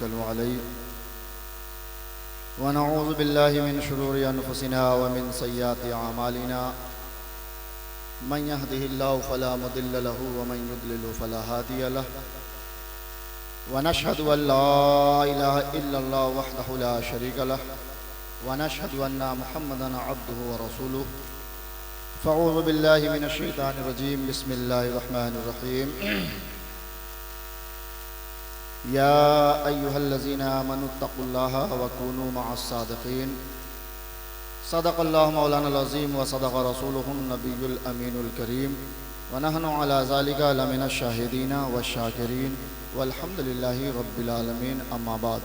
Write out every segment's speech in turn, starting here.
नतवक्कलु अलैहि व नऊज़ु बिल्लाहि मिन शुरूरि अनफुसिना व मिन सय्यिआति अमालिना मन यहदिहिल्लाहु फला मुदिल्ल लहु व मन युद्लिल फला हादिय लहु व नशहदु अन ला इलाहा इल्लल्लाह वहदहु ला शरीक लहु व नशहदु अन्ना मुहम्मदन अब्दुहु व रसूलुहु फ़अऊज़ु बिल्लाहि मिनश शैतानिर रजीम बिस्मिल्लाहिर रहमानिर रहीम या अय्युहल्लज़ीना आमनुत्तक़ुल्लाह व कूनू मअस्सादिक़ीन सदक़ल्लाहु मौलानाल अज़ीम व सदक़ रसूलुहुन नबियुल अमीनुल करीम व नहनु अला ज़ालिका लमिनश शाहिदीन व शाकिरीन वल्हम्दुलिल्लाहि रब्बिल आलमीन। अम्मा बाद।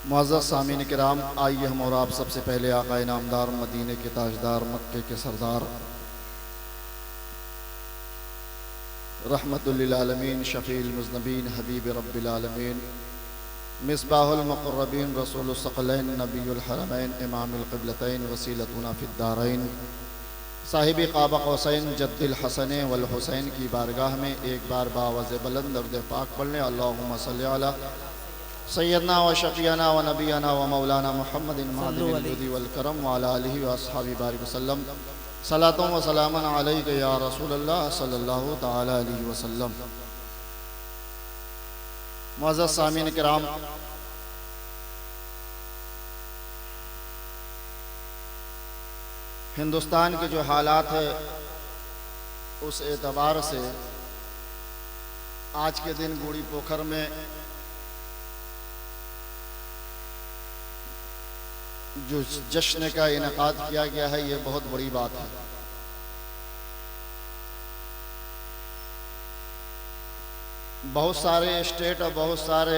मुअज़्ज़ज़ सामीन किराम, आइए हम और आप सबसे पहले आक़ा इनामदार, मदीने के ताजदार, मक्के के सरदार, रहमतुल लिल आलमीन, शफ़ीउल मुज़नबीन, हबीब रब्बिल आलमीन, मिस्बाहुल मुक़र्रबीन, रसूलुस सकलैन, नबियुल हरमैन, इमामुल क़िबलतैन, वसीलतुना फिद्दारैन, साहिबी क़ाब क़ौसैन, जद्दिल हसन वल हुसैन की बारगाह में एक बार बावज़ बुलंद दर्द पाक पढ़ने। अल्लाहुम्मा सल्लि अला सय्यदना व शफ़ीअना व नबियना व मौलाना मुहम्मदिन मादिनिल जुदी वल करम व अला आलिहि व अस्हाबी बारिक वसल्लम। सलातुन व सलामुन अलैका या रसूलल्लाह सल्लल्लाहु तआला अलैहि वसल्लम। मुअज़्ज़ज़ सामीन किराम, हिंदुस्तान के जो हालात है उस एतबार से आज के दिन बूढ़ी पोखर में जो जश्न का इनेकाद किया गया है ये बहुत बड़ी बात है। बहुत सारे स्टेट और बहुत सारे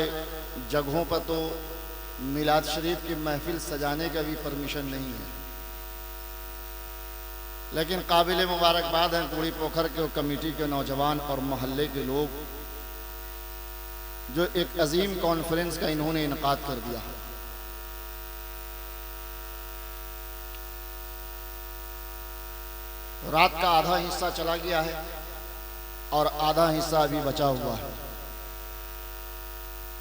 जगहों पर तो मिलाद शरीफ की महफिल सजाने का भी परमिशन नहीं है, लेकिन काबिल मुबारकबाद हैं बूढ़ी पोखर के कमेटी के नौजवान और मोहल्ले के लोग जो एक अजीम कॉन्फ्रेंस का इन्होंने इनेकाद कर दिया है। रात का आधा हिस्सा चला गया है और आधा हिस्सा अभी बचा हुआ है।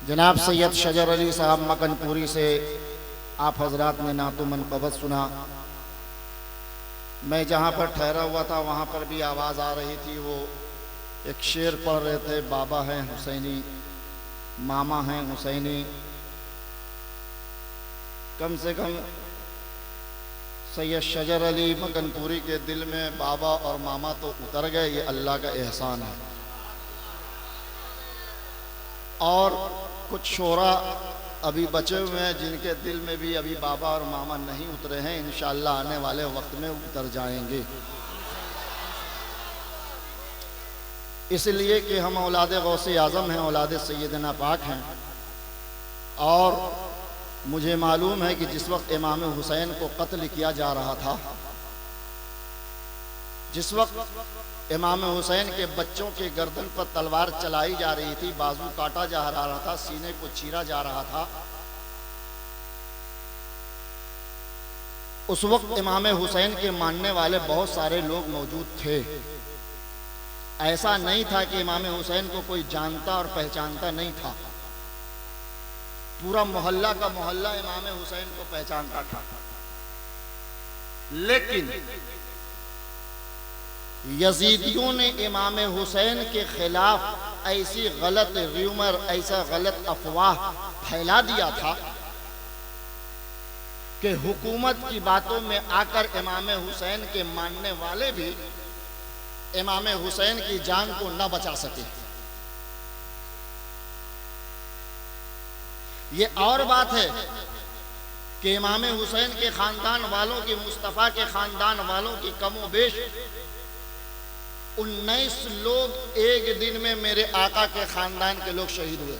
जनाब सैयद शजर अली साहब मकनपुरी से आप हजरात ने नातो मनक़बत सुना। मैं जहाँ पर ठहरा हुआ था वहाँ पर भी आवाज़ आ रही थी। वो एक शेर पढ़ रहे थे, बाबा हैं हुसैनी, मामा हैं हुसैनी। कम से कम सैयद शजर अली मकनपुरी के दिल में बाबा और मामा तो उतर गए, ये अल्लाह का एहसान है। और कुछ शोरा अभी बचे हुए हैं जिनके दिल में भी अभी बाबा और मामा नहीं उतरे हैं, इंशाअल्लाह आने वाले वक्त में उतर जाएंगे। इसलिए कि हम औलाद गौसे आज़म हैं, औलाद सैयदना पाक हैं। और मुझे मालूम है कि जिस वक्त इमाम हुसैन को कत्ल किया जा रहा था, जिस वक्त इमाम हुसैन के बच्चों के गर्दन पर तलवार चलाई जा रही थी, बाजू काटा जा रहा था, सीने को चीरा जा रहा था, उस वक्त इमाम हुसैन के मानने वाले बहुत सारे लोग मौजूद थे। ऐसा नहीं था कि इमाम हुसैन को कोई जानता और पहचानता नहीं था। पूरा मोहल्ला का मोहल्ला इमाम हुसैन को पहचानता था। लेकिन यजीदियों ने इमाम हुसैन के खिलाफ ऐसी गलत र्यूमर, ऐसा गलत अफवाह फैला दिया था कि हुकूमत की बातों में आकर इमाम हुसैन के मानने वाले भी इमाम हुसैन की जान को न बचा सके। ये और बात है कि इमाम हुसैन के खानदान वालों की, मुस्तफ़ा के खानदान वालों की कमोबेश 19 लोग एक दिन में मेरे आका के खानदान के लोग शहीद हुए।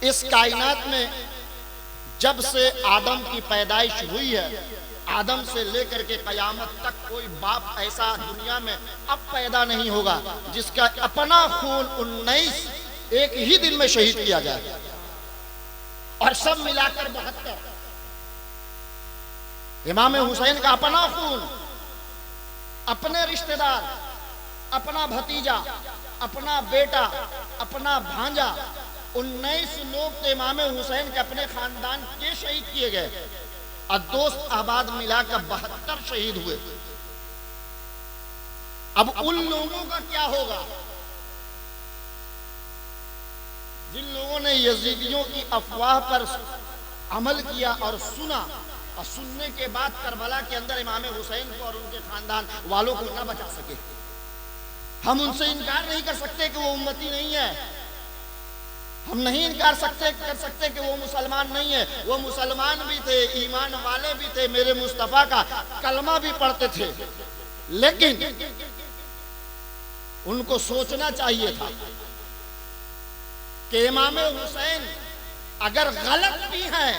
इस कायनात में जब से आदम की पैदाइश हुई है, आदम से लेकर के कयामत तक कोई बाप ऐसा दुनिया में अब पैदा नहीं होगा जिसका अपना खून 19 एक ही दिन में शहीद किया जाए। और सब मिलाकर 72। इमाम हुसैन का अपना खून, अपने रिश्तेदार, अपना भतीजा, अपना बेटा, अपना भांजा, 19 लोग तो इमाम हुसैन के अपने खानदान के शहीद किए गए और दोस्त आबाद मिलाकर 72 शहीद हुए। अब उन लोगों का क्या होगा जिन लोगों ने यजीदियों की अफवाह पर अमल किया और सुना, और सुनने के बाद करबला के अंदर इमाम हुसैन को और उनके खानदान वालों को न बचा सके। हम उनसे इनकार नहीं कर सकते कि वो उम्मती नहीं है, हम नहीं इनकार कर सकते कि वो मुसलमान नहीं है। वो मुसलमान भी थे, ईमान वाले भी थे, मेरे मुस्तफा का कलमा भी पढ़ते थे, लेकिन उनको सोचना चाहिए था कि इमाम हुसैन अगर गलत भी हैं,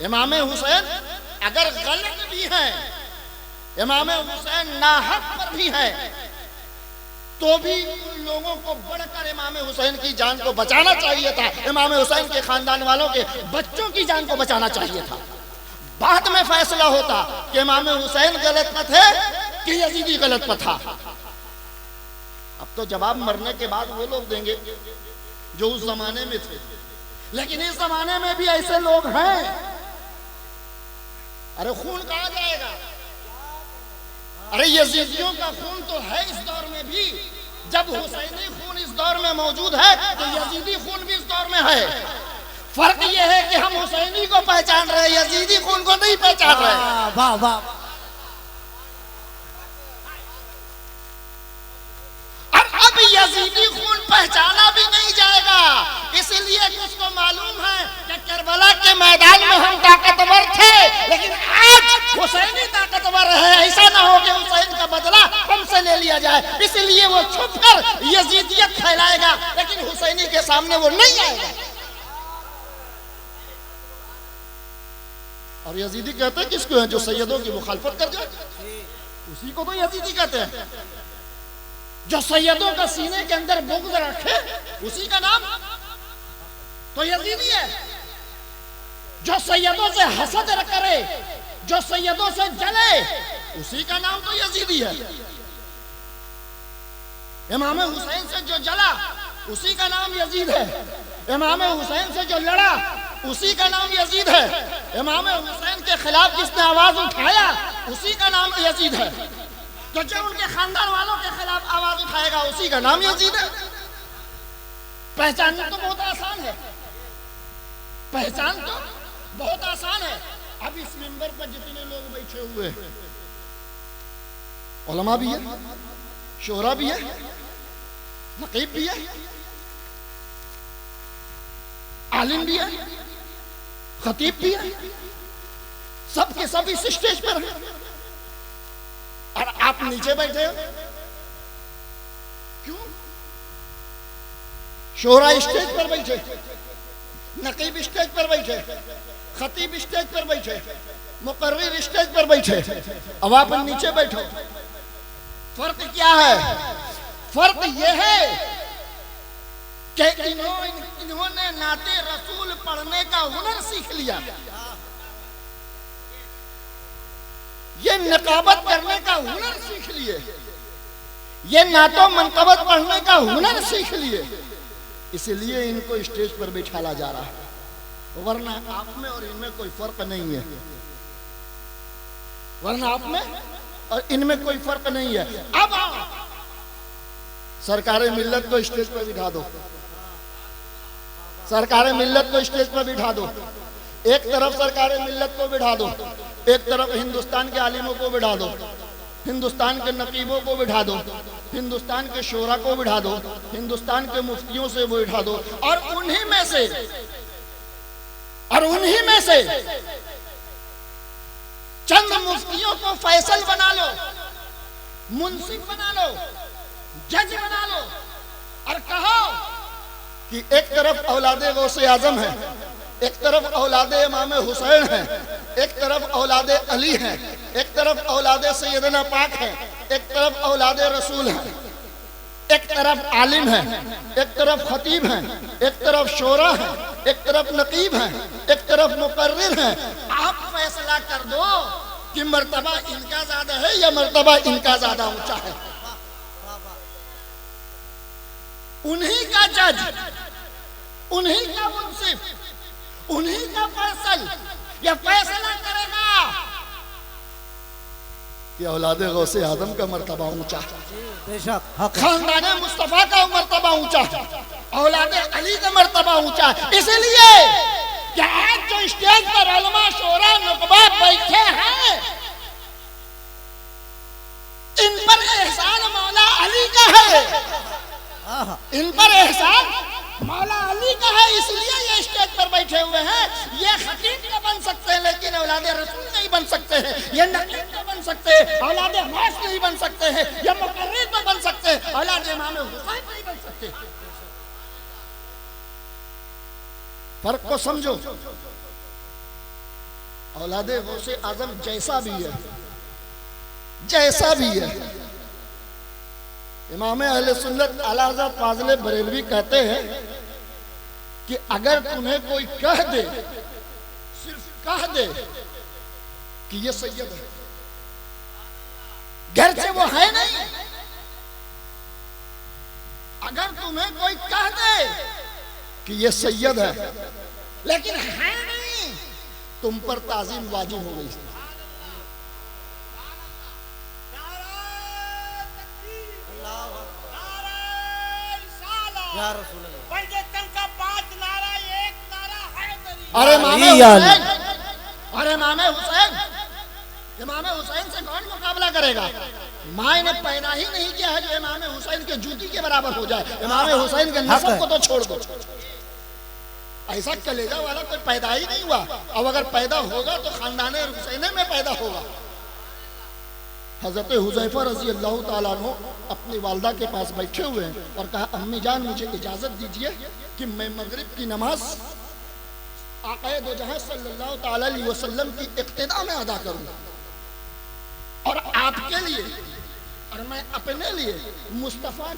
इमाम हुसैन अगर गलत भी हैं, इमाम हुसैन नाहक पर भी हैं, तो भी उन लोगों को बढ़कर इमाम हुसैन की जान को बचाना चाहिए था। इमाम हुसैन के खानदान वालों के बच्चों की जान को बचाना चाहिए था। बाद में फैसला होता कि इमाम हुसैन गलत पर थे कि यजीदी गलत पर था। अब तो जवाब मरने के बाद वो लोग देंगे जो उस जमाने में थे, लेकिन इस जमाने में भी ऐसे लोग हैं। अरे खून कहां जाएगा? अरे यजीदियों का खून तो है इस दौर में भी। जब हुसैनी खून इस दौर में मौजूद है तो यजीदी खून भी इस दौर में है। फर्क यह है कि हम हुसैनी को पहचान रहे, यजीदी खून को नहीं पहचान रहे। वाह वाह। अब यजीदी खून पहचाना भी नहीं जाएगा, इसलिए कि उसको मालूम है कि करबला के मैदान में हम ताकतवर थे, लेकिन आज हुसैनी ताकतवर है। ऐसा ना हो कि हुसैन का बदला हमसे ले लिया जाए, इसलिए वो छुप कर यजीदियत फैलाएगा, लेकिन हुसैनी के सामने वो नहीं आएगा। और यजीदी कहते हैं किसको है? जो सैयदों की मुखालफत कर जाए उसी को तो यजीदी कहते हैं। जो सैयदों का सीने के अंदर बुग़्ज़ रखे उसी का नाम तो यजीदी है। जो सैयदों से हसद करे, जो सैयदों से जले, उसी का नाम तो यजीदी है। इमाम हुसैन से जो जला उसी का नाम यजीद है। इमाम हुसैन से जो लड़ा उसी का नाम यजीद है। इमाम हुसैन के खिलाफ जिसने आवाज उठाया उसी का नाम यजीद है। तो जो उनके खानदान वालों के खिलाफ आवाज उठाएगा उसी का नाम यजीद है। पहचानना तो बहुत आसान है, पहचान तो बहुत आसान है। अब इस मिंबर पर जितने लोग बैठे हुए हैं, उलमा भी है, शोरा भी है, नकीब भी है, आलिम भी है, खतीब भी है, सब के सब इस स्टेज पर हैं और आप नीचे बैठे हो। क्यों? शोरा स्टेज पर बैठे, नकीब स्टेज पर बैठे, खतीब स्टेज पर बैठे, मुकर्रिर स्टेज पर बैठे, अब आप नीचे बैठो। फर्क क्या है? फर्क यह है कि इन्होंने नाते रसूल पढ़ने का हुनर सीख लिया, ये नकाबत करने का हुनर सीख लिए, ये नातो मनकबत पढ़ने का हुनर सीख लिए, इसलिए इनको स्टेज पर बिठाला जा रहा है। वरना आप में और इनमें कोई फर्क नहीं है, वरना आप में और इनमें कोई फर्क नहीं है। अब सरकार मिल्लत को स्टेज पर बिठा दो, सरकार मिल्लत को स्टेज पर बिठा दो। एक तरफ सरकार मिल्लत को बिठा दो, एक तरफ हिंदुस्तान के आलिमों को बिठा दो, हिंदुस्तान के नकीबों को बिठा दो, हिंदुस्तान के शोरा को बिठा दो, हिंदुस्तान के मुफ्तियों से वो बिठा दो, और उन्हीं में से चंद मुफ्तियों को फैसल बना लो, मुंसिफ बना लो, जज बना लो और कहो कि एक तरफ औलादे गौसे आजम है, एक तरफ औलादे इमाम हुसैन है, एक तरफ औलादे अली है, एक तरफ औलादे सैयदना पाक है, एक तरफ औलादे रसूल है, एक तरफ आलिम है, एक तरफ खतीब है, एक तरफ शोरा है, एक तरफ नकीब है, एक तरफ मुकर्रिर है। आप फैसला कर दो कि मर्तबा इनका ज्यादा है या मर्तबा इनका ज्यादा ऊंचा है। उन्हीं का जज, उन्हीं का मुंसिफ, उन्हीं का फैसल, यह फैसला करेगा कि औलादे गौसे आदम का मर्तबा ऊंचा, खानदाने मुस्तफा का मर्तबा ऊंचा, औलादे अली का मर्तबा ऊंचा। इसलिए कि आज जो स्टेज पर उलमा शोरा नुकबा बैठे हैं, इन पर एहसान मौला अली का है, इन पर एहसान मौला अली का है। इसलिए ये स्टेज पर बैठे हुए हैं। ये खतीब तो बन सकते हैं लेकिन औलादे रसूल नहीं बन सकते हैं। ये नकीब तो बन सकते हैं, औलादे गौस नहीं बन सकते हैं। ये मुकर्रिर तो बन सकते हैं, औलादे इमाम हुसैन नहीं बन सकते। फर्क को समझो। औलादे गौसे आजम जैसा भी है, जैसा भी है, इमाम अहले सुन्नत आला हज़रत फाज़िल बरेलवी कहते हैं कि अगर तुम्हें कोई कह दे, सिर्फ कह दे कि ये सैयद है, घर से वो है नहीं, अगर तुम्हें कोई कह दे कि ये सैयद है लेकिन है नहीं, तुम पर ताज़ीम वाजिब हो गई। अरे मामे हुसैन, अरे मामे हुसैन, इमाम हुसैन से कौन मुकाबला करेगा? माँ ने पैदा ही नहीं किया है जो इमाम हुसैन के जूती के बराबर हो जाए। इमाम हुसैन के नस्ब को तो छोड़ दो, ऐसा कलेजा वाला कोई पैदा ही नहीं हुआ। अब अगर पैदा होगा तो खानदान हुसैन में पैदा होगा। हजरत हुज़ैफा रज़ी अल्लाह ताला अन्हु अपनी वालदा के पास बैठे हुए हैं और कहा, अम्मी जान मुझे इजाजत दीजिए कि मैं मगरिब की नमाज आक़ाए दो जहां सल्लल्लाहु ताला अलैहि वसल्लम की इक्तिदा में अदा करूं और आपके लिए और मैं अपने लिए मुस्तफ़ा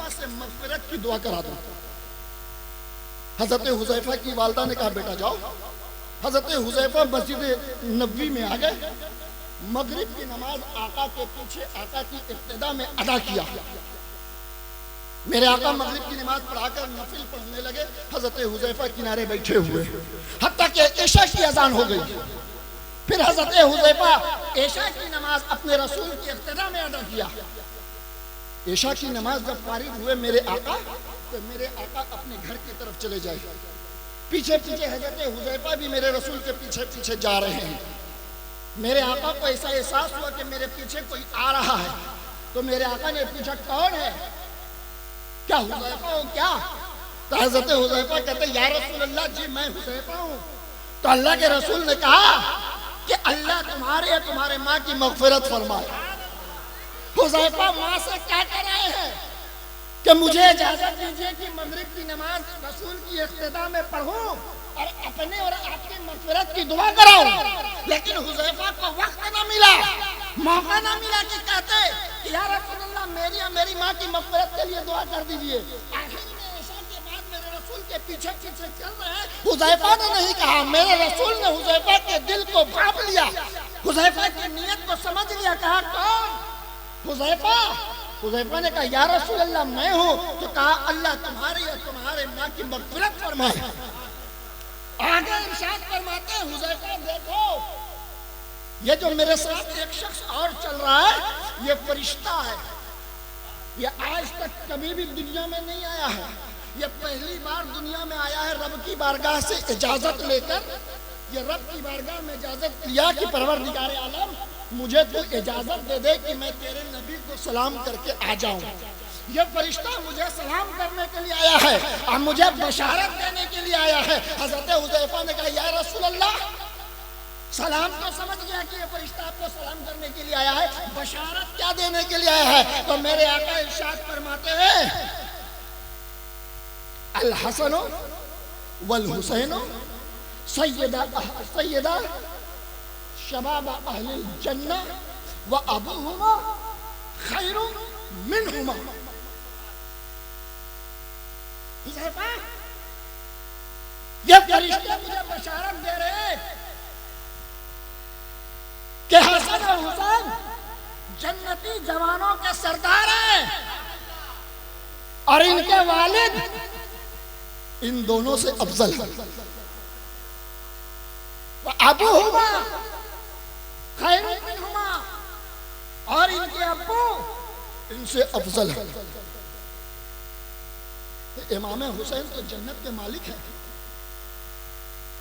से मग़फ़िरत की दुआ करा दूं। हजरत हुज़ैफा की वालदा ने कहा, बेटा जाओ। हजरत हुज़ैफा मस्जिद नबवी में आ गए, मगरिब की नमाज आका के पीछे आका की इब्तिदा में अदा किया। मेरे आका मगरिब की नमाज पढ़ाकर नफिल पढ़ने लगे। हजरत हुज़ैफा किनारे बैठे हुए, हत्ता कि इशा की अजान हो गई। फिर हजरत हुज़ैफा इशा की नमाज अपने रसूल की इब्तिदा में अदा किया। इशा की नमाज जब फारिग हुए मेरे आका, तो मेरे आका अपने घर की तरफ चले जाए। पीछे पीछे हजरत हुज़ैफा भी मेरे रसूल के पीछे पीछे जा रहे हैं। मेरे आका को ऐसा एहसास हुआ कि मेरे पीछे कोई आ रहा है, तो मेरे आका ने पूछा, कौन है? क्या हुज़ैफा हो क्या? तो हज़रत हुज़ैफा कहते, या रसूल अल्लाह, जी मैं हुज़ैफा हूँ। तो अल्लाह के रसूल ने कहा कि अल्लाह तुम्हारे या तुम्हारे माँ की मग़फ़िरत फरमाए। हुज़ैफा माँ से क्या कर रहे हैं कि मुझे इजाजत दीजिए कि मगरिब की नमाज रसूल की इक़्तिदा में पढ़ूं और अपने और आपकी मग़फ़िरत की दुआ कराऊं। लेकिन हुज़ैफा को वक्त न मिला, मौका न मिला कि कहते कि या रसूलल्लाह मेरी और मेरी माँ की मग़फ़िरत के लिए दुआ कर दीजिए। आखिर में इशा के बाद मेरे रसूल के पीछे पीछे चल रहे हैं। हुज़ैफा ने नहीं कहा, मेरे रसूल ने हुज़ैफा के दिल को भांप लिया, हुज़ैफा की नीयत को समझ लिया। कहा, कौन? हुज़ैफा। हुज़ैफा ने कहा, या रसूल अल्लाह मैं हूँ। तो कहा, अल्लाह तुम्हारी और तुम्हारे माँ की मग़फ़िरत फरमाए। आगे इरशाद फरमाते हैं, हुज़ैफा देखो, ये जो मेरे साथ एक शख्स और चल रहा है, ये फरिश्ता है। ये आज तक कभी भी दुनिया में नहीं आया है, ये पहली बार दुनिया में आया है रब की बारगाह से इजाजत लेकर। ये रब की बारगाह में इजाजत लिया कि परवरदिगार आलम मुझे तो इजाजत दे दे कि मैं तेरे नबी को सलाम करके आ जाऊं। ये फरिश्ता मुझे सलाम करने के लिए आया है और मुझे बशारत देने के लिए आया है। हज़रत हुज़ैफा ने कहा, या रसूल अल्लाह, सलाम तो समझ गया कि ये फरिश्ता आपको सलाम करने के लिए आया है, बशारत क्या देने के लिए आया है? तो मेरे आका इरशाद फरमाते हैं, अल हसन वल हुसैन सैयदा शबाब अहलिल जन्नह व अबूहुमा खैरुम मिनहुमा। ये फरिश्ते मुझे बशारत दे रहे हैं कि हसन और हुसैन जन्नती जवानों के सरदार हैं और इनके वालिद इन दोनों से अफजल है। अबू हुमा खैरुम मिनहुमा, और इनके अब्बू इनसे अफजल है। इमाम हुसैन तो जन्नत के मालिक हैं।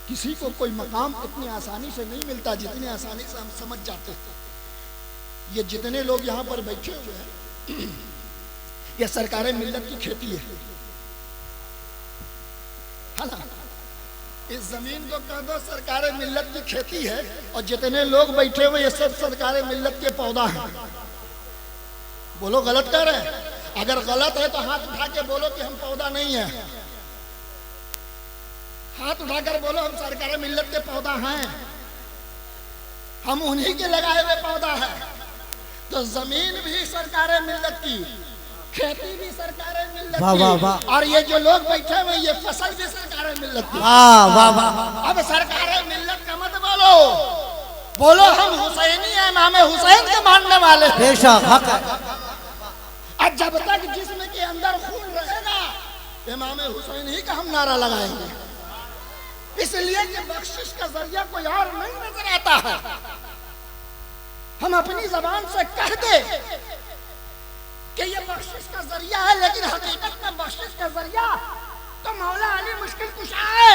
किसी को कोई मकाम इतनी आसानी से नहीं मिलता जितनी आसानी से हम समझ जाते हैं। ये जितने लोग यहाँ पर बैठे हुए हैं, ये सरकार मिल्लत की खेती है ना। इस जमीन को कह दो सरकार मिल्लत की खेती है, और जितने लोग बैठे हुए ये सब सरकार मिल्लत के पौधा हैं। बोलो गलत कर रहे हैं? अगर गलत है तो हाथ उठा के बोलो कि हम पौधा नहीं है। हाथ उठाकर बोलो हम सरकार मिल्लत के पौधा हैं, हम उन्हीं के लगाए हुए पौधा है। तो जमीन भी सरकार मिल्लत की, खेती भी सरकार मिल्लत की, और ये जो लोग बैठे हुए ये फसल भी सरकार मिल्लत की। अब सरकार मिल्लत का मत बोलो, बोलो हम हुसैनी हैं, इमाम हुसैन के मानने वाले। बेशक हक है। और जब तक जिस्म के अंदर खून रहेगा इमाम हुसैन ही का हम नारा लगाएंगे। इसलिए कि बख्शिश का जरिया कोई और नहीं नजर आता है। हम अपनी जबान से कह दे कि ये बख्शिश का जरिया है, लेकिन हकीकत में बख्शिश का जरिया तो मौला अली मुश्किल कुशा है।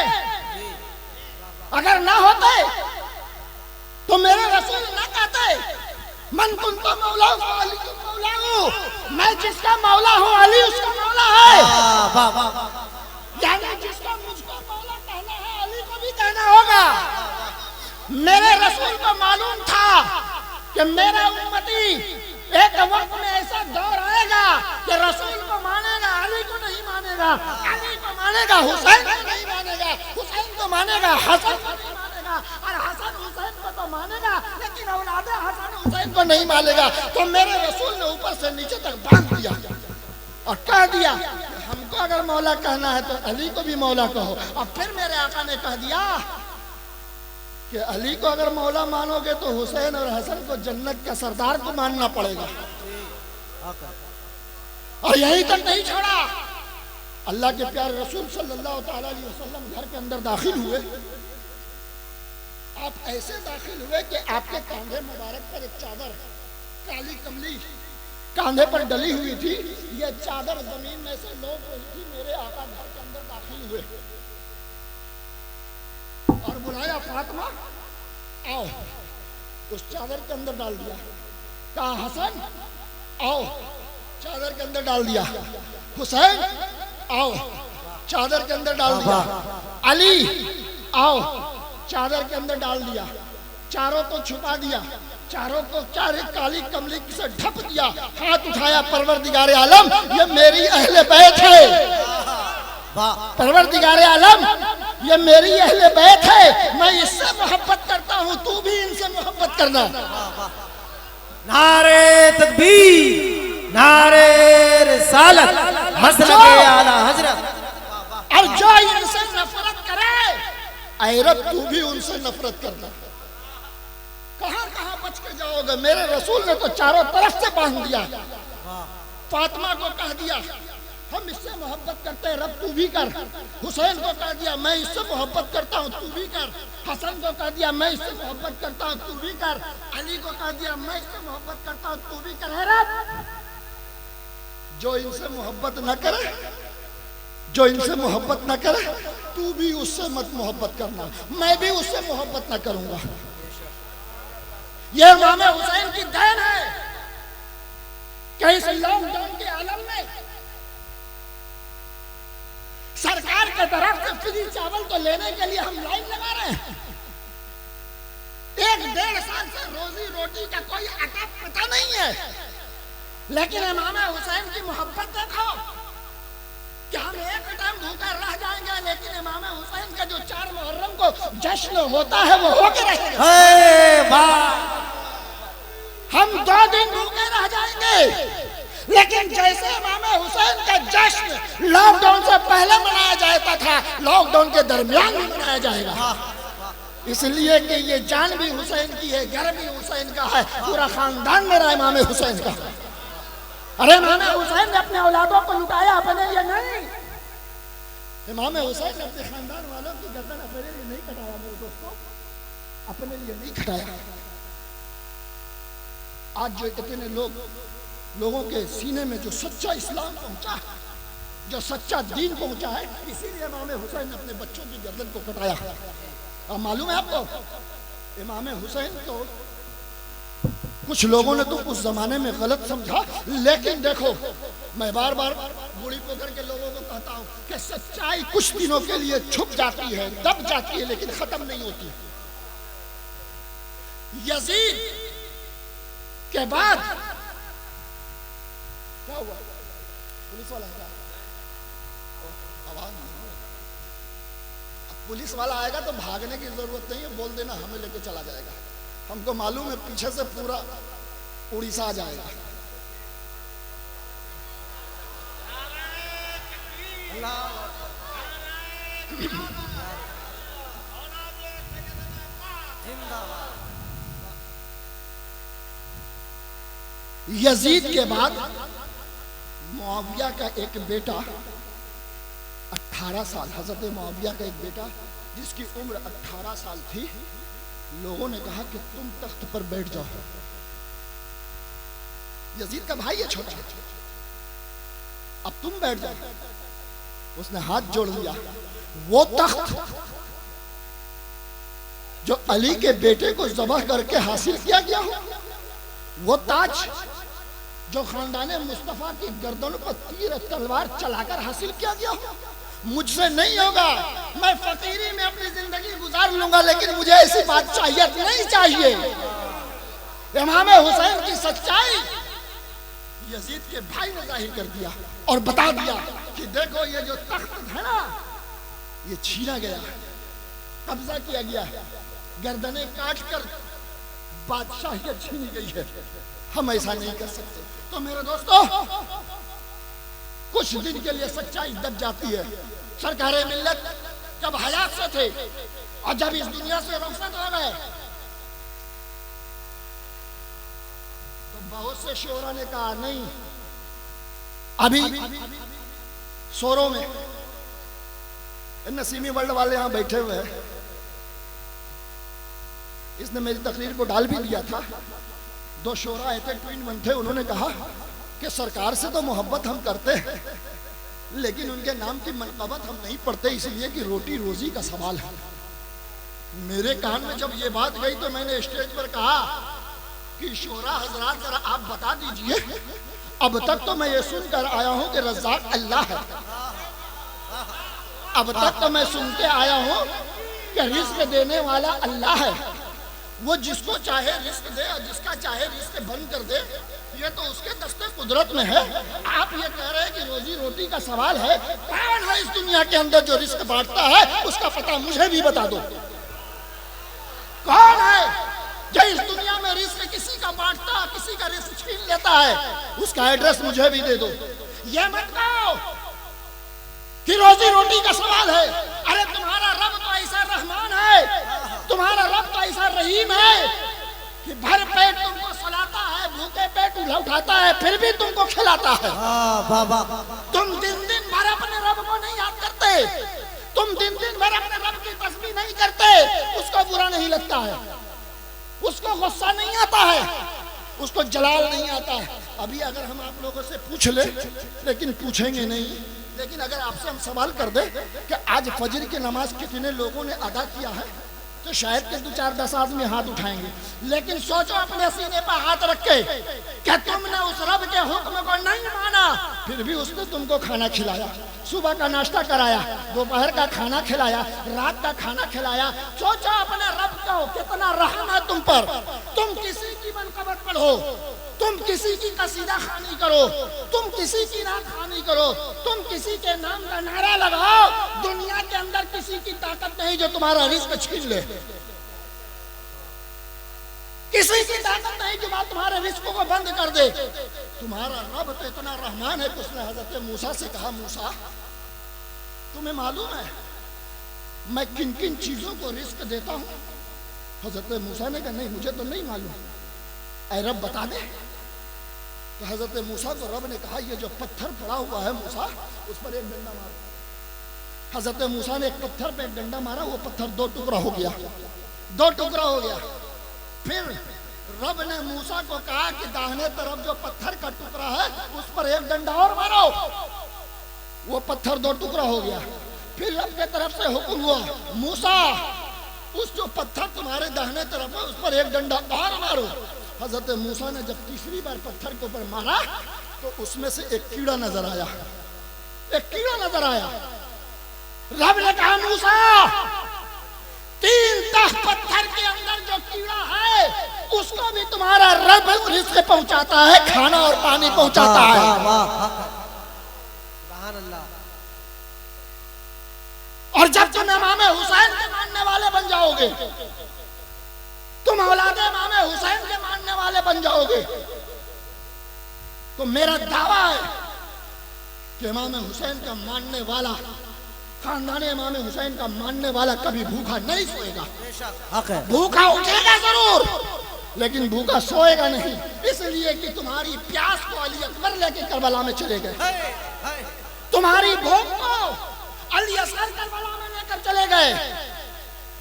अगर ना होते तो मेरे रसूल ना कहते मन कुंतो मौला अली को मौला हूँ, मैं जिसका मौला हूँ अली उसका मौला है। यानी जिसका मुझको मौला कहना है अली को भी कहना होगा। मेरे रसूल को मालूम था कि मेरा उम्मती एक वक्त में ऐसा दौर आएगा कि रसूल को मानेगा अली को नहीं मानेगा, अली को मानेगा हुसैन को नहीं मानेगा, हुसैन को मानेगा हसन को नहीं मानेगा, और हसन हुसैन को तो मानेगा लेकिन औलादे हसन हुसैन को नहीं मानेगा। तो मेरे रसूल ने ऊपर से नीचे तक बांध दिया और कह दिया हमको अगर मौला कहना है तो अली को भी मौला कहो। और फिर मेरे आका ने कह दिया कि अली को अगर मौला मानोगे तो हुसैन और हसन को जन्नत का सरदार को मानना पड़ेगा। और यहीं तक नहीं छोड़ा, अल्लाह के प्यारे रसूल सल्लल्लाहु अलैहि वसल्लम घर के अंदर दाखिल हुए। आप ऐसे दाखिल हुए कि आपके कांधे मुबारक पर एक चादर काली कमली कांधे पर डली हुई थी। ये चादर जमीन में से लौट रही थी। मेरे आका घर के अंदर दाखिल हुए और बुलाया फातिमा आओ, उस चादर के अंदर डाल दिया। कहा हसन आओ, चादर के अंदर डाल दिया। हुसैन आओ, चादर के अंदर डाल दिया। अली आओ, चादर के अंदर डाल दिया। चारों को छुपा दिया, चारों को चारे काली कमली से ढक दिया। हाथ उठाया, परवरदिगार आलम ये मेरी अहले बैत है। परवरदिगार आलम ये मेरी अहले बैत है, मैं इससे मोहब्बत करता हूँ, तू भी इनसे मोहब्बत करना। नारे तकबीर, नारे रिसालत, मसलक आला हजरत। और जो इनसे नफरत करे ऐ रब तू भी उनसे नफरत करना। कहां कहां बच के जाओगे? मेरे रसूल ने तो चारों तरफ से बांध दिया। फातिमा को कह दिया हम इससे मोहब्बत करते हैं, रब तू भी कर। हुसैन को कह दिया मैं इससे मोहब्बत करता हूँ, तू भी कर। हसन को कह दिया मैं इससे मोहब्बत करता हूँ, तू भी कर। अली को कह दिया मैं इससे मोहब्बत करता हूँ, तू भी कर। है रब जो इनसे मोहब्बत न करे, जो इनसे मोहब्बत न करे, तू भी उससे मत मोहब्बत करना, मैं भी उससे मोहब्बत न करूंगा। ये इमाम हुसैन की देन है कि इस लॉकडाउन के आलम में सरकार के तरफ से फ्री चावल तो लेने के लिए हम लाइन लगा रहे हैं। 1-1.5 साल से रोजी रोटी का कोई अता पता नहीं है, लेकिन इमाम हुसैन की मोहब्बत देखो कि हम एक टाइम भूखा रह जाएंगे, लेकिन इमाम हुसैन का जो 4 मुहर्रम को जश्न होता है वो होके रहेगा। हम 2 दिन भूखे रह जाएंगे, लेकिन जैसे इमाम हुसैन का जश्न लॉकडाउन से पहले मनाया जाता था, लॉकडाउन के दरमियान भी मनाया जाएगा। इसलिए कि ये जान भी हुसैन की है, घर भी हुसैन का है, पूरा खानदान मेरा इमाम हुसैन का। अरे इमाम हुसैन ने अपने औलादों को लुटाया, अपने लिए नहीं। इमाम हुसैन ने अपने खानदान वालों की गर्दन अपने लिए नहीं कटाया मेरे दोस्तों, अपने लिए नहीं कटाया। आज जो इतने लोगों के सीने में जो सच्चा इस्लाम पहुंचा है, जो सच्चा दीन पहुंचा है, इसीलिए इमाम हुसैन ने अपने बच्चों की गर्दन को कटाया। अब मालूम है आपको, इमाम हुसैन तो कुछ लोगों ने तो उस जमाने में गलत समझा, लेकिन देखो मैं बार बार बूढ़ी पोखर के लोगों को कहता हूं कि सच्चाई कुछ दिनों के लिए छुप जाती है, दब जाती है, लेकिन खत्म नहीं होती। यजीद के बाद क्या हुआ? पुलिस वाला आएगा, आवाज नहीं। पुलिस वाला आएगा तो भागने की जरूरत नहीं है, बोल देना हमें लेके चला जाएगा। हमको मालूम है पीछे से पूरा उड़ीसा आ जाएगा। यजीद के बाद मुआविया का एक बेटा 18 साल, हजरत मुआविया का एक बेटा जिसकी उम्र 18 साल थी, लोगों ने कहा कि तुम तख्त पर बैठ जाओ। यजीद का भाई है छोटा, अब तुम बैठ जाओ। उसने हाथ जोड़ दिया। वो तख्त जो अली के बेटे को ज़बह करके हासिल किया गया हो, वो ताज जो खानदान मुस्तफा की गर्दनों पर तीर तलवार चलाकर हासिल किया गया हो, मुझसे नहीं होगा। मैं फकीरी में अपनी जिंदगी गुजार लूंगा, लेकिन मुझे ऐसी बादशाहियत नहीं चाहिए। इमाम हुसैन की सच्चाई यजीद के भाई ने जाहिर कर दिया और बता दिया कि देखो ये जो तख्त है ना, ये छीना गया, कब्जा किया गया, गर्दनें काट कर बादशाहियत छीनी गई है। हम ऐसा नहीं कर सकते। तो मेरे दोस्तों, कुछ दिन के लिए सच्चाई दब जाती है। सरकारे मिल्लत जब हयात से थे और जब इस दुनिया से रुखसत हो गए तो बहुत से शोरा ने कहा नहीं, अभी शोरों में नसीमी वर्ल्ड वाले यहां बैठे हुए हैं, इसने मेरी तकरीर को डाल भी दिया था। 2 शोरा आए थे, ट्विन वन थे, उन्होंने कहा कि सरकार से तो मोहब्बत हम करते हैं, लेकिन उनके नाम की मनक़बत हम नहीं पढ़ते, इसलिए कि रोटी रोजी का सवाल है। मेरे कान में जब ये बात गई तो मैंने स्टेज पर कहा कि शोरा हजरात जरा आप बता दीजिए, अब तक तो मैं ये सुनकर आया हूं कि रज़्ज़ाक़ अल्लाह है, अब तक तो मैं सुनते आया हूं कि रिज़्क़ देने वाला अल्लाह है, वो जिसको चाहे रिज़्क़ दे और जिसका चाहे रिज़्क़ बंद कर दे, ये तो उसके दस्ते कुदरत में है। आप ये कह रहे हैं कि रोजी रोटी का सवाल है। कौन है इस दुनिया के अंदर जो रिस्क बांटता है? उसका पता मुझे भी बता दो। कौन है जो इस दुनिया में रिस्क किसी का बांटता, किसी का रिस्क छीन लेता है? उसका एड्रेस मुझे भी दे दो। ये मत कहो कि रोजी रोटी का सवाल है। अरे तुम्हारा रब तो ऐसा रहमान है, तुम्हारा रब तो ऐसा रहीम है कि भर पेट तुमको सुलाता है, भूखे पेट उठाता है, फिर भी तुमको खिलाता है। तुम दिन दिन भर अपने रब को नहीं याद करते, तुम दिन दिन भर अपने रब की तस्बीह नहीं करते, उसको बुरा नहीं लगता है, उसको गुस्सा नहीं आता है, उसको जलाल नहीं आता है। अभी अगर हम आप लोगों से पूछ ले, लेकिन पूछेंगे नहीं, लेकिन अगर आपसे हम सवाल कर दे कि आज फजर की नमाज कितने लोगों ने अदा किया है, तो शायद के 2-4-10 आदमी हाथ उठाएंगे। लेकिन सोचो अपने सीने पर हाथ रख के, क्या तुमने उस रब के हुक्म को नहीं माना, फिर भी उसने तुमको खाना खिलाया, सुबह का नाश्ता कराया, दोपहर का खाना खिलाया, रात का खाना खिलाया। सोचो अपने रब को कितना रहम है तुम पर। तुम किसी की मनक़बत पढ़ो, तुम किसी की कसीदा खानी करो, तुम किसी की रात खानी करो, तुम किसी के नाम का नारा लगाओ, दुनिया के अंदर किसी की ताकत नहीं जो तुम्हारा रिस्क छीन ले। किसी की ताकत नहीं जो तुम्हारे रिस्क को बंद कर दे। तुम्हारा रब तो इतना रहमान है कि उसने हजरत मूसा से कहा, मूसा तुम्हें मालूम है मैं किन किन चीजों को रिस्क देता हूं? हजरत मूसा ने कहा नहीं, मुझे तो नहीं मालूम। ऐ रब बता दे। तो हजरत मूसा को रब ने कहा, ये जो पत्थर पड़ा हुआ है मूसा, उस पर एक डंडा मारो। हजरत मूसा ने एक पत्थर पे एक डंडा मारा, वो पत्थर दो टुकड़ा हो गया, दो टुकड़ा हो गया। फिर रब ने मूसा को कहा कि दाहिने तरफ जो पत्थर का टुकड़ा है उस पर एक डंडा और मारो, वो पत्थर दो टुकड़ा हो गया। फिर रब के तरफ से हुक्म हुआ, मूसा उस जो पत्थर तुम्हारे दाहिने तरफ है उस पर एक डंडा और मारो। हजरत मूसा ने जब तीसरी बार पत्थर के ऊपर मारा तो उसमें से एक कीड़ा नजर आया, एक कीड़ा नजर आया। रब ने कहा, मूसा 3 तह पत्थर के अंदर जो कीड़ा है उसको भी तुम्हारा रब रिज़्क़ पहुंचाता है, खाना और पानी पहुंचाता है। और जब तुम इमाम हुसैन के मानने वाले बन जाओगे, तुम औलाद इमाम हुसैन के मानने वाले बन जाओगे, तो मेरा दावा है कि इमाम हुसैन का मानने वाला, खानदान इमाम हुसैन का मानने वाला कभी भूखा नहीं सोएगा। भूखा उठेगा जरूर लेकिन भूखा सोएगा नहीं, इसलिए कि तुम्हारी प्यास को अली अकबर लेके करबला में चले गए, तुम्हारी भूख को अली असगर करबला में लेकर चले गए,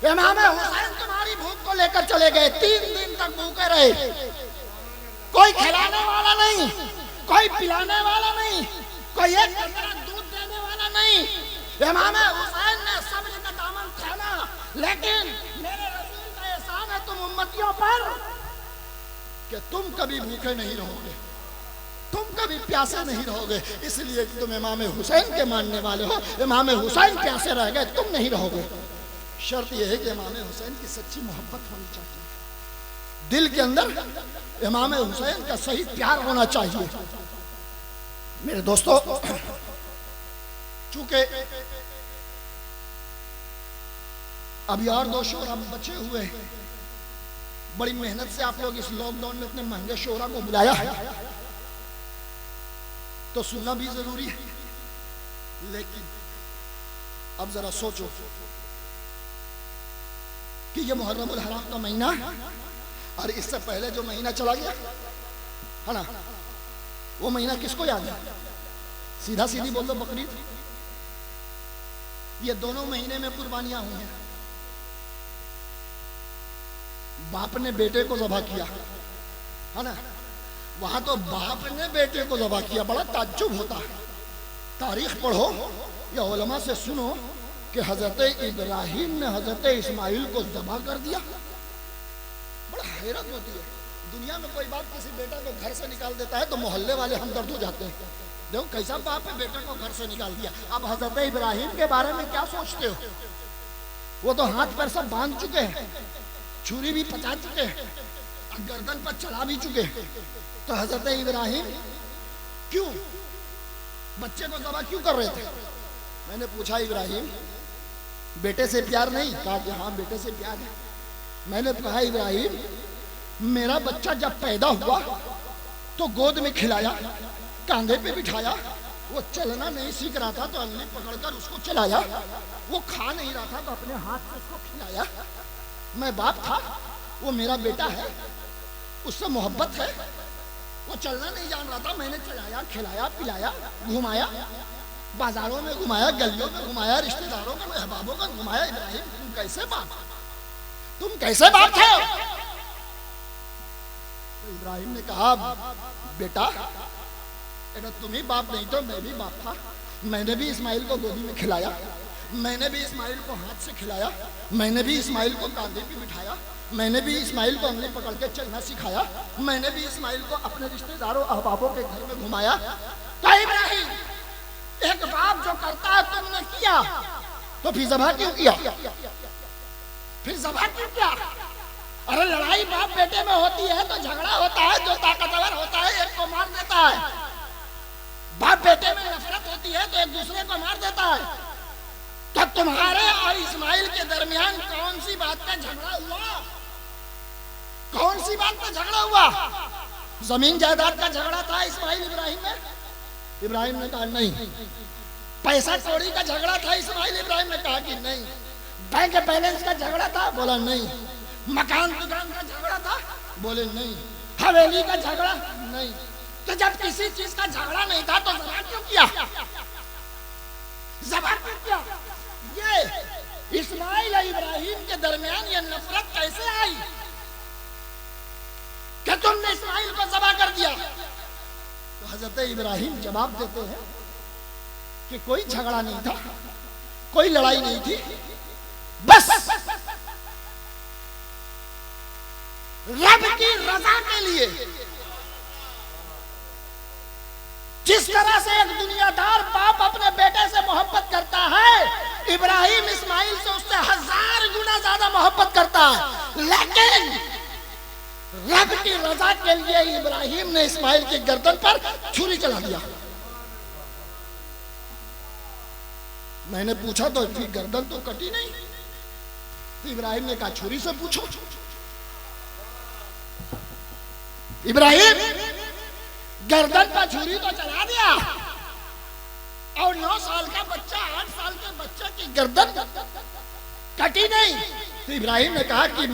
इमाम हुसैन तुम्हारी भूख को लेकर चले गए। 3 दिन तक भूखे रहे, कोई खिलाने वाला नहीं, कोई पिलाने वाला नहीं, कोई एक कतरा दूध देने वाला नहीं। इमाम हुसैन ने सब्र का दामन थामा, लेकिन मेरे रसूल का एहसान है तुम उम्मतियों पर कि तुम कभी भूखे नहीं रहोगे, तुम कभी प्यासे नहीं रहोगे, इसलिए कि तुम इमाम हुसैन के मानने वाले हो। इमाम हुसैन प्यासे रह गए, तुम नहीं रहोगे। शर्त यह है कि इमाम हुसैन की सच्ची मोहब्बत होनी चाहिए, दिल के अंदर इमाम हुसैन का सही प्यार होना चाहिए। मेरे दोस्तों, चूंकि अभी और 2 शोरा बचे हुए हैं, बड़ी मेहनत से आप लोग इस लॉकडाउन में इतने महंगे शोरा को बुलाया है, तो सुनना भी जरूरी है। लेकिन अब जरा सोचो कि ये मुहर्रमुल हराम का महीना और इससे पहले जो महीना चला गया है ना, वो महीना किसको याद है? सीधा सीधी बोल दो, बकरीद। ये दोनों महीने में कुर्बानियां हुई हैं। बाप ने बेटे को ज़बह किया है ना, वहां तो बाप ने बेटे को ज़बह किया, बड़ा ताज्जुब होता है। तारीख पढ़ो या उलमा से सुनो कि हजरत इब्राहिम ने हजरत इस्माइल को ज़बह कर दिया। बड़ा हैरत होती है। दुनिया में कोई बाप किसी बेटा को घर से निकाल देता है तो मोहल्ले वाले हमदर्द हो जाते हैं, देखो कैसा बाप है, बेटे को घर से निकाल दिया। अब हजरत इब्राहिम के बारे में क्या सोचते हो? वो तो हाथ पैर सब बांध चुके हैं, छुरी भी पचा चुके हैं, गर्दन पर चला भी चुके हैं। तो हजरत इब्राहिम क्यों बच्चे को ज़बह क्यों कर रहे थे? मैंने पूछा, इब्राहिम बेटे से प्यार नहीं? कहा कि हाँ बेटे से प्यार है। मैंने कहा, इब्राहिम मेरा बच्चा जब पैदा हुआ तो गोद में खिलाया, कांधे पे बिठाया, वो चलना नहीं सीख रहा था तो अंगली पकड़कर उसको चलाया, वो खा नहीं रहा था तो अपने हाथ से उसको खिलाया। मैं बाप था, वो मेरा बेटा है, उससे मोहब्बत है। वो चलना नहीं जान रहा था, मैंने चलाया, खिलाया, पिलाया, घुमाया, बाजारों में घुमाया, गलियों में घुमाया, रिश्तेदारों का, अहबाबों का घुमाया। इब्राहिम तुम कैसे बाप, तुम कैसे बाप थे? तो इब्राहिम ने कहा, बेटा अगर तुम ही बाप नहीं तो मैं भी बाप था। मैंने भी इस्माइल को गोदी में खिलाया, मैंने भी इस्माइल को हाथ से खिलाया, मैंने भी इस्माइल को कांधे पे बिठाया, मैंने भी इस्माइल को अंगली पकड़ के चलना सिखाया, मैंने भी इस्माइल को अपने रिश्तेदारों अहबाबों के घर में घुमाया। तो इब्राहिम एक बाप जो करता है तुमने किया, तो फिर ज़बह क्यों किया? फिर ज़बह क्यों किया? अरे लड़ाई बाप बेटे में होती है तो झगड़ा होता है, जो ताकतवर होता है एक को मार देता है। बाप बेटे में नफरत होती है तो एक दूसरे को मार देता है। तो तुम्हारे और इस्माइल के दरमियान कौन सी बात पे झगड़ा हुआ? कौन सी बात पे झगड़ा हुआ? जमीन जायदाद का झगड़ा था इस्माइल इब्राहिम में? इब्राहिम ने कहा नहीं। पैसा कौड़ी का झगड़ा था इस्माइल इब्राहिम ने कहा कि नहीं। बैंक बैलेंस का झगड़ा था? बोला नहीं। मकान दुकान का झगड़ा था? बोले नहीं। हवेली का झगड़ा? नहीं। तो जब किसी चीज का झगड़ा नहीं था तो ज़बह क्यों किया? ज़बह क्यों किया? ये इस्माइल और इब्राहिम के दरमियान ये नफरत कैसे आई कि तुमने इस्माइल को ज़बह कर दिया? तो हजरत इब्राहिम जवाब देते हैं कि कोई झगड़ा नहीं था, कोई लड़ाई नहीं थी, बस रब की रजा के लिए। जिस तरह से एक दुनियादार बाप अपने बेटे से मोहब्बत करता है, इब्राहिम इस्माइल से उससे 1000 गुना ज्यादा मोहब्बत करता है, लेकिन रब की रजा के लिए इब्राहिम ने इस्माइल की गर्दन पर छुरी चला दिया। मैंने पूछा तो फिर गर्दन तो कटी नहीं, तो इब्राहिम ने कहा छुरी से पूछो। इब्राहिम गर्दन पर छुरी तो चला दिया, और 9 साल का बच्चा 8 साल के बच्चे की गर्दन कटी नहीं। तो इब्राहिम ने कहा कि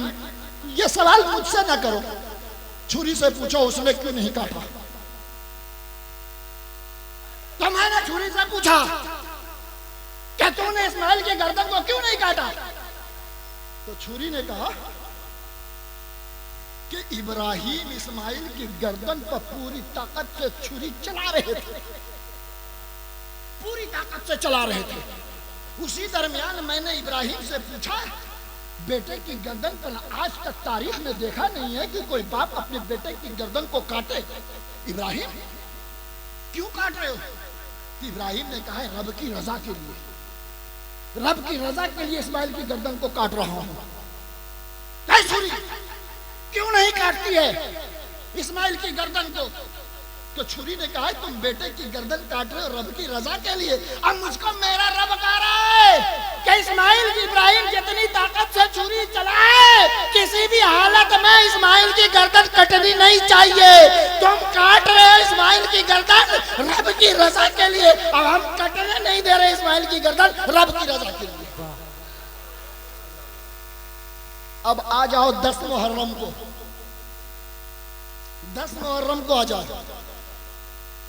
ये सवाल मुझसे ना करो, छुरी से पूछो उसने क्यों नहीं काटा। तो मैंने छुरी से पूछा क्या तूने इस्माइल की गर्दन को क्यों नहीं काटा? तो छुरी ने कहा कि इब्राहिम इस्माइल की गर्दन पर पूरी ताकत से छुरी चला रहे थे, पूरी ताकत से चला रहे थे। उसी दरमियान मैंने इब्राहिम से पूछा, बेटे की गर्दन पर आज तक तारीख में देखा नहीं है कि कोई बाप अपने बेटे की गर्दन को काटे। इब्राहिम क्यों काट रहे हो? तो इब्राहिम ने कहा रब की रजा के लिए, रब की रजा के लिए इस्माइल की गर्दन को काट रहा हूं। छुरी क्यों नहीं काटती है इस्माइल की गर्दन को? तो छुरी ने कहा तुम बेटे की गर्दन काट रहे हो रब की रजा के लिए, अब मुझको मेरा रब कह रहा है कि इस्माइल की इब्राहिम जितनी ताकत से छुरी चलाए, किसी भी हालत में इस्माइल की गर्दन कटनी नहीं चाहिए। तुम काट रहे हो इस्माइल की गर्दन रब की रजा के लिए, अब हम कटने नहीं दे रहे इस्माइल की गर्दन रब की रजा के लिए। अब आ जाओ 10 मुहर्रम को, 10 मुहर्रम को आ जाओ।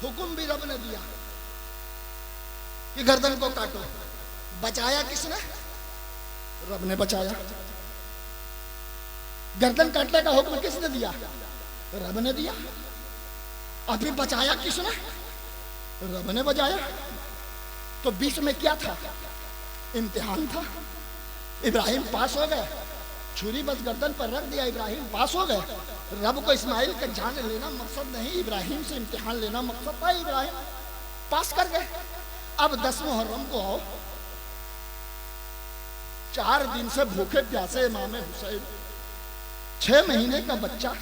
हुक्म भी रब ने दिया कि गर्दन को काटो। बचाया किसने? रब ने बचाया। गर्दन काटने का हुक्म किसने दिया? रब ने दिया। अभी बचाया किसने? रब ने बचाया। तो बीच में क्या था? इम्तिहान था। इब्राहिम पास हो गए, छुरी बस गर्दन पर रख दिया, इब्राहिम पास हो गए। रब को इस्माइल का जान लेना मकसद नहीं, इब्राहिम से इम्तिहान लेना मकसद था। इब्राहिम पास कर गए। अब 10 मुहर्रम को आओ, 4 दिन से भूखे प्यासे इमाम हुसैन, 6 महीने का बच्चा,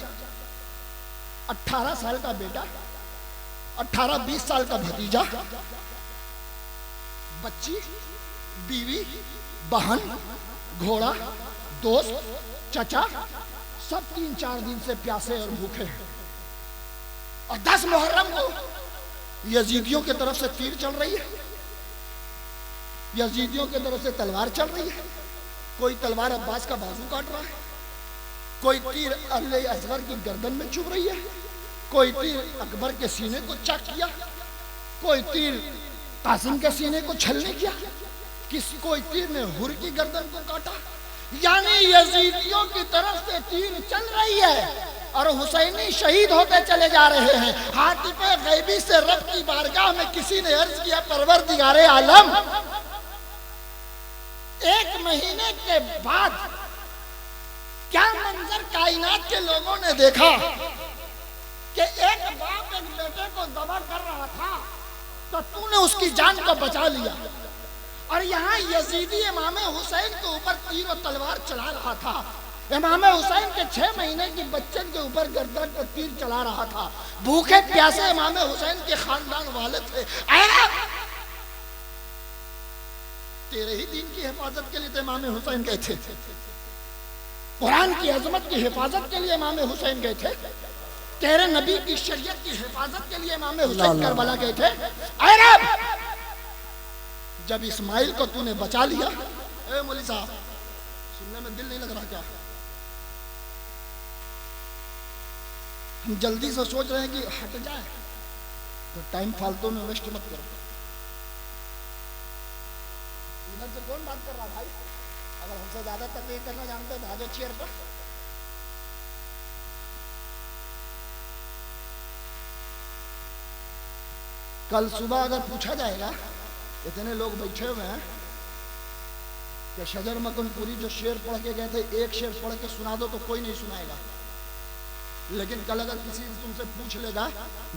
18 साल का बेटा, 18-20 साल का भतीजा, बच्ची, बीवी, बहन, घोड़ा, दोस्त, चचा, सब 3-4 दिन से प्यासे और भूखे हैं। और 10 मुहर्रम को यजीदियों की तरफ से तीर चल रही है, यजीदियों की तरफ से तलवार चल रही है। कोई तलवार अब्बास का बाजू काट रहा है, कोई तीर अली असगर की गर्दन में चुभ रही है, कोई तीर अकबर के सीने को चक किया, कोई तीर कासिम के सीने को छलने किया, कोई तीर ने हुर की गर्दन को काटा। यानी यजीदियों की तरफ से तीर चल रही है और हुसैनी शहीद होते चले जा रहे हैं। हातिफे गैबी से रब की बारगाह में किसी ने अर्ज किया, परवरदिगारे आलम, 1 महीने के बाद क्या मंजर कायनात के लोगों ने देखा कि एक बाप एक बेटे को दबा कर रहा था तो तूने उसकी जान को बचा लिया, और यहाँ यजीदी इमाम हुसैन के ऊपर तीर और तलवार चला रहा था। इमाम हुसैन के 6 महीने की बच्चे के ऊपर गर्दन पर तीर चला रहा था। भूखे प्यासे इमाम हुसैन के खानदान वाले थे। तेरे ही दीन की हिफाजत के लिए तो इमाम हुसैन गए थे, कुरान की अजमत की हिफाजत के लिए इमाम हुसैन गए थे, तेरे नबी की शरीयत की हिफाजत के लिए इमाम हुसैन करबला गए थे। जब इस्माइल को तूने बचा लिया, ए मौलवी साहब, सुनने में दिल नहीं लग रहा क्या? हम जल्दी से सोच रहे हैं कि हट जाए, तो टाइम फालतू में वेस्ट मत करो। इधर से कौन बात कर रहा भाई? अगर हमसे ज्यादा तकलीफ करना जानते हो तो आ जाओ चेयर पर। कल सुबह अगर पूछा जाएगा, इतने लोग बैठे हुए हैं कि शजर मकनपुरी जो शेर पढ़ के गए थे, एक शेर पढ़ के सुना दो, तो कोई नहीं सुनाएगा। लेकिन कल अगर किसी से तुमसे पूछ लेगा,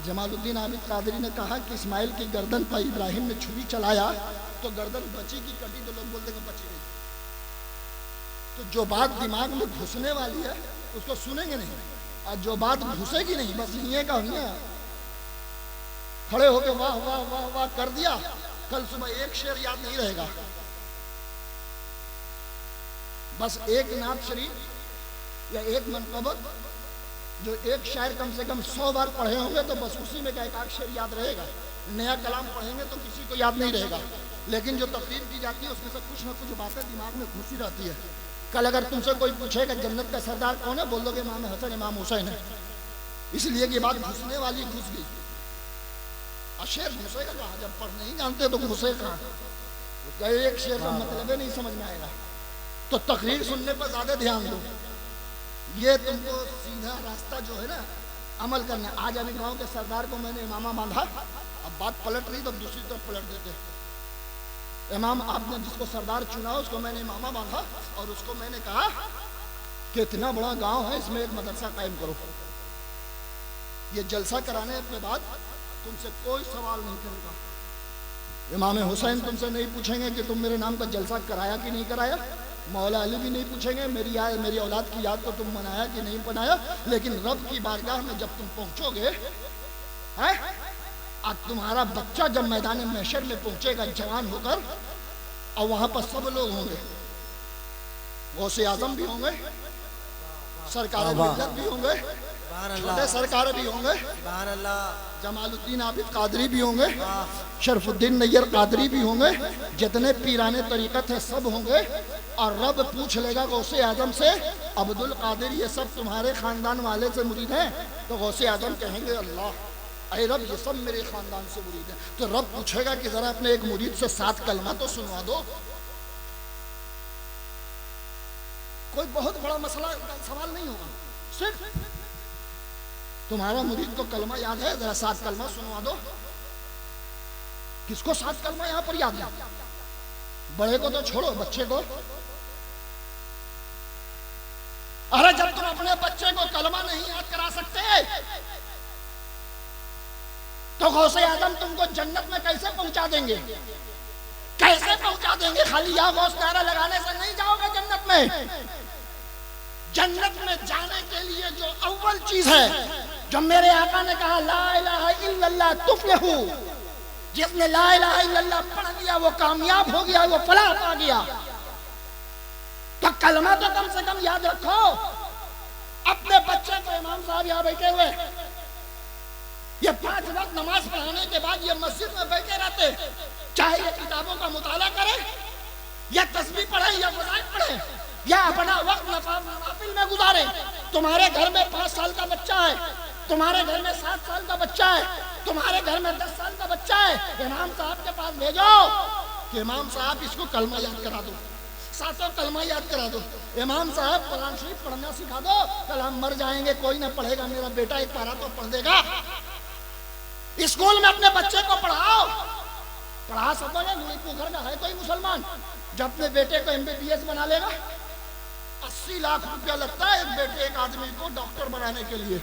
जमालुद्दीन आबिद कादरी ने कहा कि इस्माइल की गर्दन पर इब्राहिम ने छुरी चलाया तो गर्दन बची की कटी, तो लोग बोलते हैं बची गई। तो जो बात दिमाग में घुसने वाली है उसको सुनेंगे नहीं, और जो बात घुसेगी नहीं, बस ये का हुआ खड़े होके वाह वाह वाह वाह कर दिया, कल सुबह एक शेर याद नहीं रहेगा। बस एक नात शरीफ या एक मनकबत, जो एक शायर कम से कम 100 बार पढ़े होंगे तो बस उसी में का एक शेर याद रहेगा। नया कलाम पढ़ेंगे तो किसी को याद नहीं रहेगा। लेकिन जो तकरीर की जाती है उसमें से कुछ ना कुछ बातें दिमाग में घुसी रहती है। कल अगर तुमसे कोई पूछेगा जन्नत का सरदार कौन है, बोल दोगे इमाम हसन इमाम हुसैन है, इसलिए कि बात घुसने वाली घुस गई। शेर घुसेगा कहाँ? जब पढ़ नहीं जानते तो घुसे कहाँ? तो एक शेर का मतलब नहीं समझ में आएगा। तो तकरीर सुनने पर ज्यादा ध्यान दो। ये तुमको सीधा रास्ता जो है ना अमल करना। आज अभी गांव के सरदार को मैंने इमामा बांधा, अब बात पलट रही तो दूसरी तरफ पलट देते। इमाम आपने जिसको सरदार चुना उसको मैंने इमामा बांधा और उसको मैंने कहा कि इतना बड़ा गांव है, इसमें एक मदरसा कायम करो। ये जलसा कराने के बाद तुमसे कोई सवाल नहीं करेगा। इमाम हुसैन तुमसे नहीं पूछेंगे कि तुम मेरे नाम का जलसा कराया कि नहीं कराया। मौला अली भी नहीं पूछेंगे मेरी औलाद की याद को तुम मनाया कि नहीं मनाया। लेकिन रब की बारगाह में जब तुम पहुंचोगे, है आज तुम्हारा बच्चा जब मैदान महशर में पहुंचेगा जवान होकर, और वहां पर सब लोग होंगे, गौसे आजम भी होंगे, सरकार मिल्लत भी होंगे, छोटे सरकार भी होंगे, जमालुद्दीन आबिद कादरी भी होंगे, शरफुद्दीन नैयर कादरी भी होंगे, जितने पीराने तरीकत है सब होंगे। और रब पूछ लेगा गौसे आजम से, अब्दुल कादिर ये सब तुम्हारे खानदान वाले से मुरीद हैं? तो गौसे आजम कहेंगे अल्लाह, अरे रब ये सब मेरे खानदान से मुरीद हैं। तो रब पूछेगा कि जरा अपने एक मुरीद से 7 कलमा तो सुनवा दो। कोई बहुत बड़ा मसला सवाल नहीं होगा, सिर्फ तुम्हारा मुरीद को कलमा याद है, जरा 7 कलमा सुनवा दो। किसको 7 कलमा यहां पर याद है? बड़े को तो छोड़ो, बच्चे को। अरे जब तुम अपने बच्चे को कलमा नहीं याद करा सकते तो गौसे आजम तुमको जन्नत में कैसे पहुंचा देंगे? कैसे पहुंचा देंगे? खाली या गौस नारा लगाने से नहीं जाओगे जन्नत में। जन्नत में जाने के लिए जो अव्वल चीज है, जो मेरे आका ने कहा ला इलाहा इल्लल्लाह तुफ्लिहू, जिसने ला इलाहा इल्लल्लाह पढ़ लिया वो कामयाब हो गया, वो फलाह पा गया। तो कलमा तो कम से कम याद रखो। अपने बच्चे को, इमाम साहब यहाँ बैठे हुए, ये 5 वक्त नमाज पढ़ाने के बाद ये मस्जिद में बैठे रहते, चाहे ये किताबों का मुताला करें या तस्बीह पढ़े या क़ुरान पढ़े या अपना वक्त नवाफिल में गुजारे। तुम्हारे घर में 5 साल का बच्चा है, तुम्हारे घर में 7 साल का बच्चा है, तुम्हारे घर में 10 साल का बच्चा है, इमाम साहब के पास भेजो कि इमाम साहब इसको कलमा याद करा दो, 7 कलमा याद करा दो। इमाम साहब कुरान शरीफ पढ़ना सिखा दो, कल हम मर जाएंगे कोई ना पढ़ेगा, मेरा बेटा एक पारा तो पढ़ देगा। स्कूल में अपने बच्चे को पढ़ाओ, पढ़ा सकोगे? घर का है कोई मुसलमान जो अपने बेटे को MBBS बना लेगा? 80 लाख रुपया लगता है एक बेटे, एक आदमी को डॉक्टर बनाने के लिए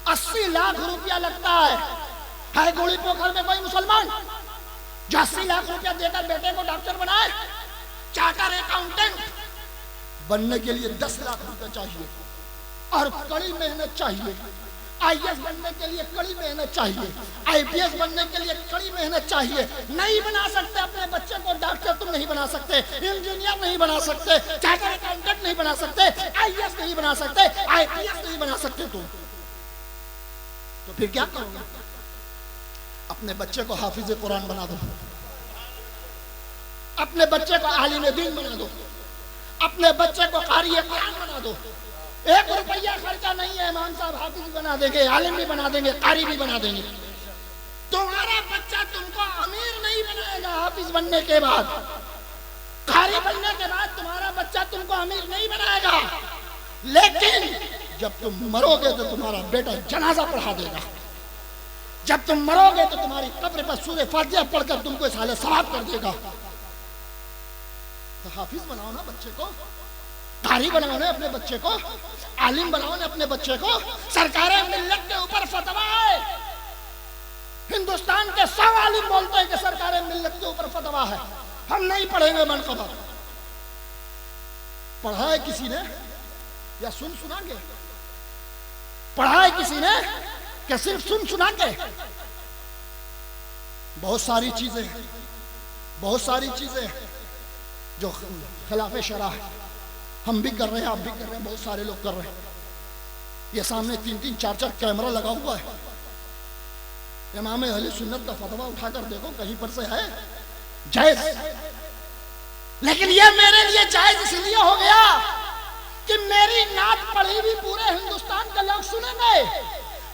80 लाख रुपया लगता है गोली पोखर में कोई मुसलमान जो 80 लाख रुपया देकर बेटे को डॉक्टर बनाए? चार्टर अकाउंटेंट बनने के लिए 10 लाख रुपया चाहिए और कड़ी मेहनत चाहिए। IAS बनने के लिए कड़ी मेहनत चाहिए, IPS बनने के लिए कड़ी मेहनत चाहिए। नहीं बना सकते अपने बच्चे को डॉक्टर, तुम नहीं बना सकते, इंजीनियर नहीं बना सकते, चार्टर अकाउंटेंट नहीं बना सकते, IAS नहीं बना सकते, IPS नहीं बना सकते तुम, तो फिर क्या करोगे? अपने बच्चे को हाफिज कुरान बना दो, अपने बच्चे को आलिम दीन बना दो, अपने बच्चे को कारी कुरान बना दो। 1 रुपया खर्चा नहीं है, इमाम साहब हाफिज बना देंगे, आलिम भी बना देंगे, कारी भी बना देंगे। तुम्हारा बच्चा तुमको अमीर नहीं बनाएगा। हाफिज बनने के बाद, कारी बनने के बाद तुम्हारा बच्चा तुमको अमीर नहीं बनाएगा, लेकिन जब तुम मरोगे तो तुम्हारा बेटा जनाजा पढ़ा देगा। जब तुम मरोगे तो तुम्हारी कब्र पर सूरह फातिहा पढ़कर तुमको इस हाल सवाब कर देगा। तो हाफिज बनाओ ना बच्चे को, कारी बनाओ ना अपने बच्चे को, आलिम बनाओ ना अपने बच्चे को। सरकार मिल्लत के ऊपर फतवा है, हिंदुस्तान के 100 आलिम बोलते हैं कि सरकार मिल्लत के ऊपर फतवा है, हम नहीं पढ़ेंगे मनक़बा। पढ़ा है किसी ने या सुन सुना के? पढ़ा है किसी ने क्या सिर्फ सुन सुना के? बहुत सारी चीजें जो खिलाफे शरा है, हम भी कर रहे हैं, आप भी कर रहे हैं, बहुत सारे लोग कर रहे हैं। ये सामने 3-3, 4-4 कैमरा लगा हुआ है। इमाम अहले सुन्नत का फतवा उठाकर देखो, कहीं पर से है जायज। लेकिन ये मेरे लिए जायज इसलिए हो गया कि मेरी नात पढ़ी भी पूरे हिंदुस्तान के लोग सुनेंगे,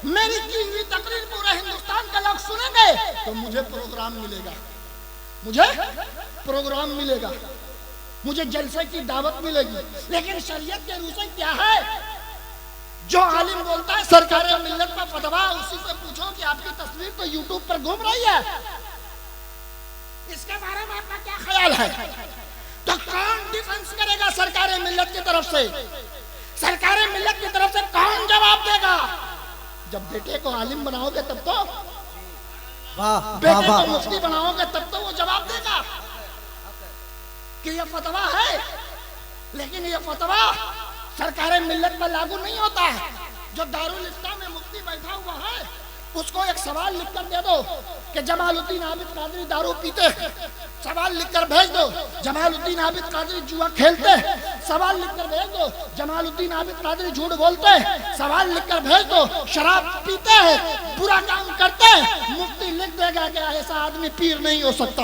मेरी की हुई तकरीर पूरे हिंदुस्तान के लोग सुनेंगे, तो मुझे प्रोग्राम मिलेगा, मुझे जलसे की दावत मिलेगी। लेकिन शरीयत के रूल से क्या है? जो आलिम बोलता है सरकार मिल्लत का फतवा, उसी से पूछो कि आपकी तस्वीर तो यूट्यूब पर घूम रही है, इसके बारे में आपका क्या ख्याल है? तो कौन डिफेंस करेगा सरकार मिल्लत की तरफ से? सरकार मिल्लत की तरफ से कौन जवाब देगा? जब बेटे को आलिम बनाओगे तब तो, बेटे को मुफ्ती बनाओगे तब तो वो जवाब देगा कि ये फतवा है। लेकिन ये फतवा सरकार मिल्लत पर लागू नहीं होता है। जो दारुल इफ्ता में मुफ्ती बैठा हुआ है, उसको एक सवाल लिखकर दे दो कि जमालुद्दीन आबिद कादरी दारू पीते, सवाल लिखकर भेज दो। जमालुद्दीन आबिद कादरी जुआ खेलते, सवाल लिखकर भेज दो। जमालुद्दीन आबिद कादरी झूठ बोलते, सवाल लिखकर भेज दो। शराब पीते हैं, बुरा काम करते हैं, मुफ्ती लिख देगा कि ऐसा आदमी पीर नहीं हो सकता,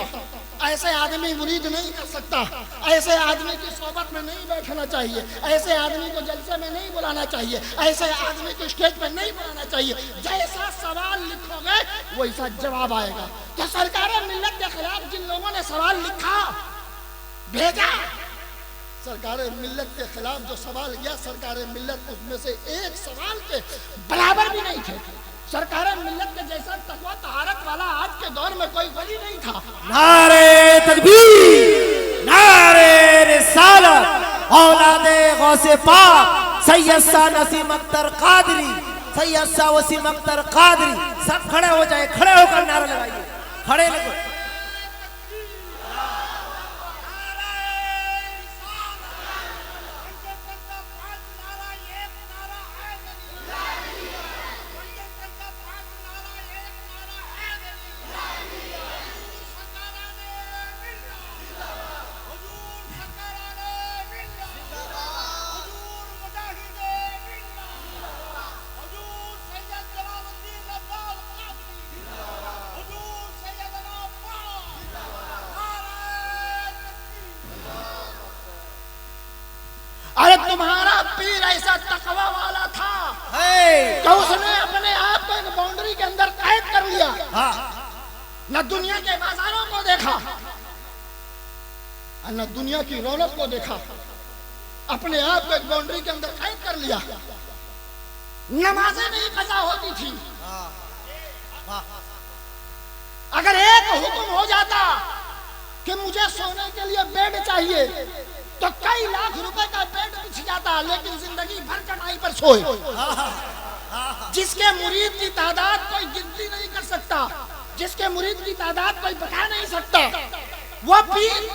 ऐसे आदमी मुरीद नहीं कर सकता, ऐसे आदमी की सोबत में नहीं बैठना चाहिए, ऐसे आदमी को जलसे में नहीं बुलाना चाहिए, ऐसे आदमी को स्टेज पर नहीं बुलाना चाहिए। जैसा सवाल लिखोगे वैसा जवाब आएगा। तो सरकार मिल्लत के खिलाफ जिन लोगों ने सवाल लिखा, भेजा, सरकार मिल्लत के खिलाफ जो सवाल किया, सरकार मिल्लत उसमें से एक सवाल के बराबर भी नहीं थे। सरकार मिल्लत के जैसा तकवा तहारत वाला आज के दौर में कोई वली नहीं था। नारे तकबीर, नारे रिसालत, औलादे गौसे पाक सैयद शाह नसीम अख्तर कादरी, सैयद शाह वसीम अख्तर कादरी, सब खड़े हो जाए, खड़े होकर नारा लगाइए, खड़े लगो। अरे तुम्हारा पीर ऐसा तकवा वाला था कि उसने अपने आप को एक बाउंड्री के अंदर कैद कर लिया। न दुनिया के बाजारों को देखा, न दुनिया की रौनक को देखा, अपने आप को एक बाउंड्री के अंदर कैद कर लिया। नमाजें नहीं कज़ा होती थी। अगर एक हुक्म हो जाता कि मुझे सोने के लिए बेड चाहिए, तो कई लाख रुपए का बेड बिछ जाता, लेकिन जिंदगी भर चटाई पर सोए। जिसके मुरीद की तादाद कोई गिनती नहीं कर सकता, जिसके मुरीद की तादाद कोई बता नहीं सकता, वो पीर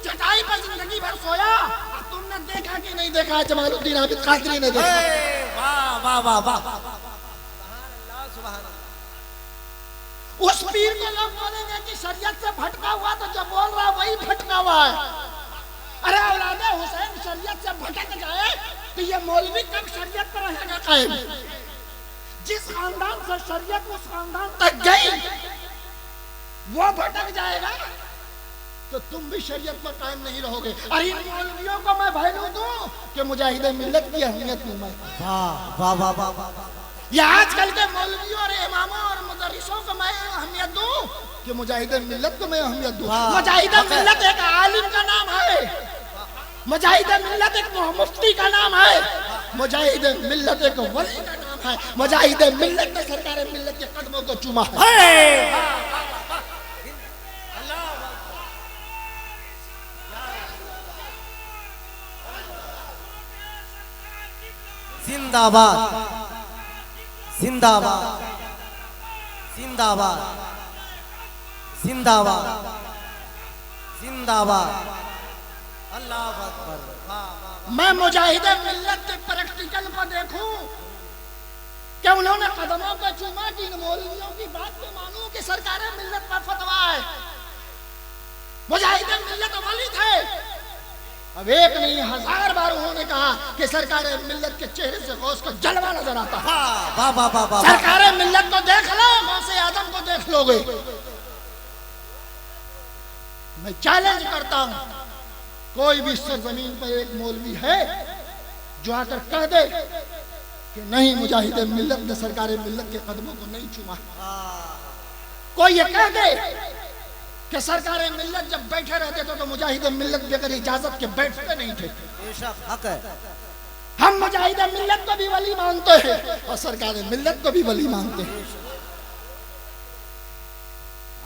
चटाई पर जिंदगी भर सोया। तुमने देखा कि नहीं देखा? जमालुद्दीन आबिद कादरी ने देखा। वाह वाह वाह वाह, उस पीर को लोग बोलेंगे कि शरीयत से भटका हुआ, तो जो बोल रहा वही भटका हुआ है। अरे औलादे हुसैन शरीयत से भटक जाए तो ये मौलवी कब शरीयत पर रहेगा कायम? जिस खानदान से शरीयत उस खानदान तक गई वो भटक जाएगा तो तुम भी शरीयत पर कायम नहीं रहोगे। और इन मौलवियों को मैं वैल्यू दूं कि मुजाहिदे मिल्लत की अहमियत दूं मैं। वाह वाह वाह वाह। ये आजकल के मौलवियों और इमामों और मुदर्रिसों को मैं अहमियत कि मुजाहिद मिल्लत को मैं अहमियत दूं। वाह। मुजाहिद मिल्लत एक आलिम का नाम है, मुजाहिद मिल्लत एक मुफ्ती का नाम है, मुजाहिद मिल्लत एक वली का नाम है, मुजाहिद मिल्लत ने सरकार मिल्लत के कदमों को चूमा है। जिंदाबाद जिंदाबाद जिंदाबाद जिंदाबाद जिंदाबाद। अल्लाह अकबर। मैं मुजाहिद मिल्लत के प्रैक्टिकल को देखूं कि उन्होंने कदमों को चूमा कि इन मौलवियों की बात को मानूं कि सरकार मिल्लत पर फतवा है। मुजाहिद मिल्लत वली थे, अब एक नहीं 1000 बार उन्होंने कहा कि सरकार मिल्लत के चेहरे से गौस का जलवा नजर आता है। वाह वाह वाह वाह। सरकार मिल्लत को देख लो, गौसे आदम को देख लोगे। मैं चैलेंज करता हूं, कोई भी सरजमीन पर एक मौलवी है जो आकर कह दे कि नहीं मुजाहिद मिल्लत ने सरकार मिल्लत के कदमों को नहीं चूमा। कोई ये कह दे कि सरकार मिल्लत जब बैठे रहते थे तो मुजाहिद मिल्लत बगैर इजाजत के बैठते नहीं थे। बेशक हक है। हम मुजाहिद मिल्लत को भी वली मानते हैं और सरकार मिल्लत को भी वली मानते हैं।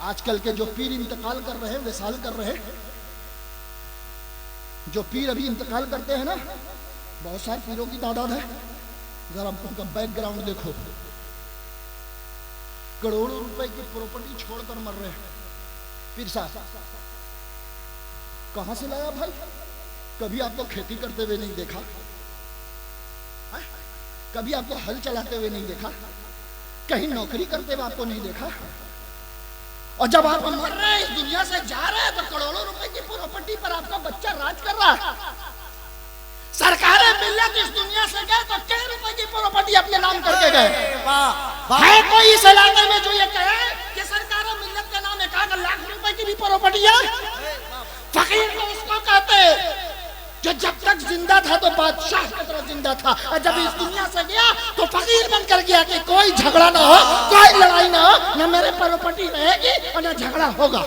आजकल के जो पीर इंतकाल कर रहे हैं, विसाल कर रहे हैं, जो पीर अभी इंतकाल करते हैं ना, बहुत सारे पीरों की तादाद है। जरा उनका बैकग्राउंड देखो, करोड़ों रुपए की प्रॉपर्टी छोड़कर मर रहे हैं। पीर साहब कहां से लाया भाई? कभी आपको खेती करते हुए नहीं देखा, कभी आपको हल चलाते हुए नहीं देखा, कहीं नौकरी करते हुए आपको नहीं देखा, और जब आप मर रहे हैं, इस दुनिया से जा रहे हैं, तो करोड़ों रुपए की प्रॉपर्टी पर आपका बच्चा राज कर रहा है। सरकार मिल्लत इस दुनिया से गए तो क्या रुपए की प्रॉपर्टी अपने नाम करके गए? है कोई इस इलाके में जो ये कहे कि सरकार मिल्लत के नाम 1 लाख रुपए की भी प्रॉपर्टी है? फकीर तो उसको कहते जो जब तक जिंदा था तो बादशाह की तरह जिंदा था, और जब इस दुनिया से गया तो फकीर बनकर गया कि कोई झगड़ा ना हो, कोई लड़ाई ना हो, न मेरे प्रॉपर्टी रहेगी और न झगड़ा होगा।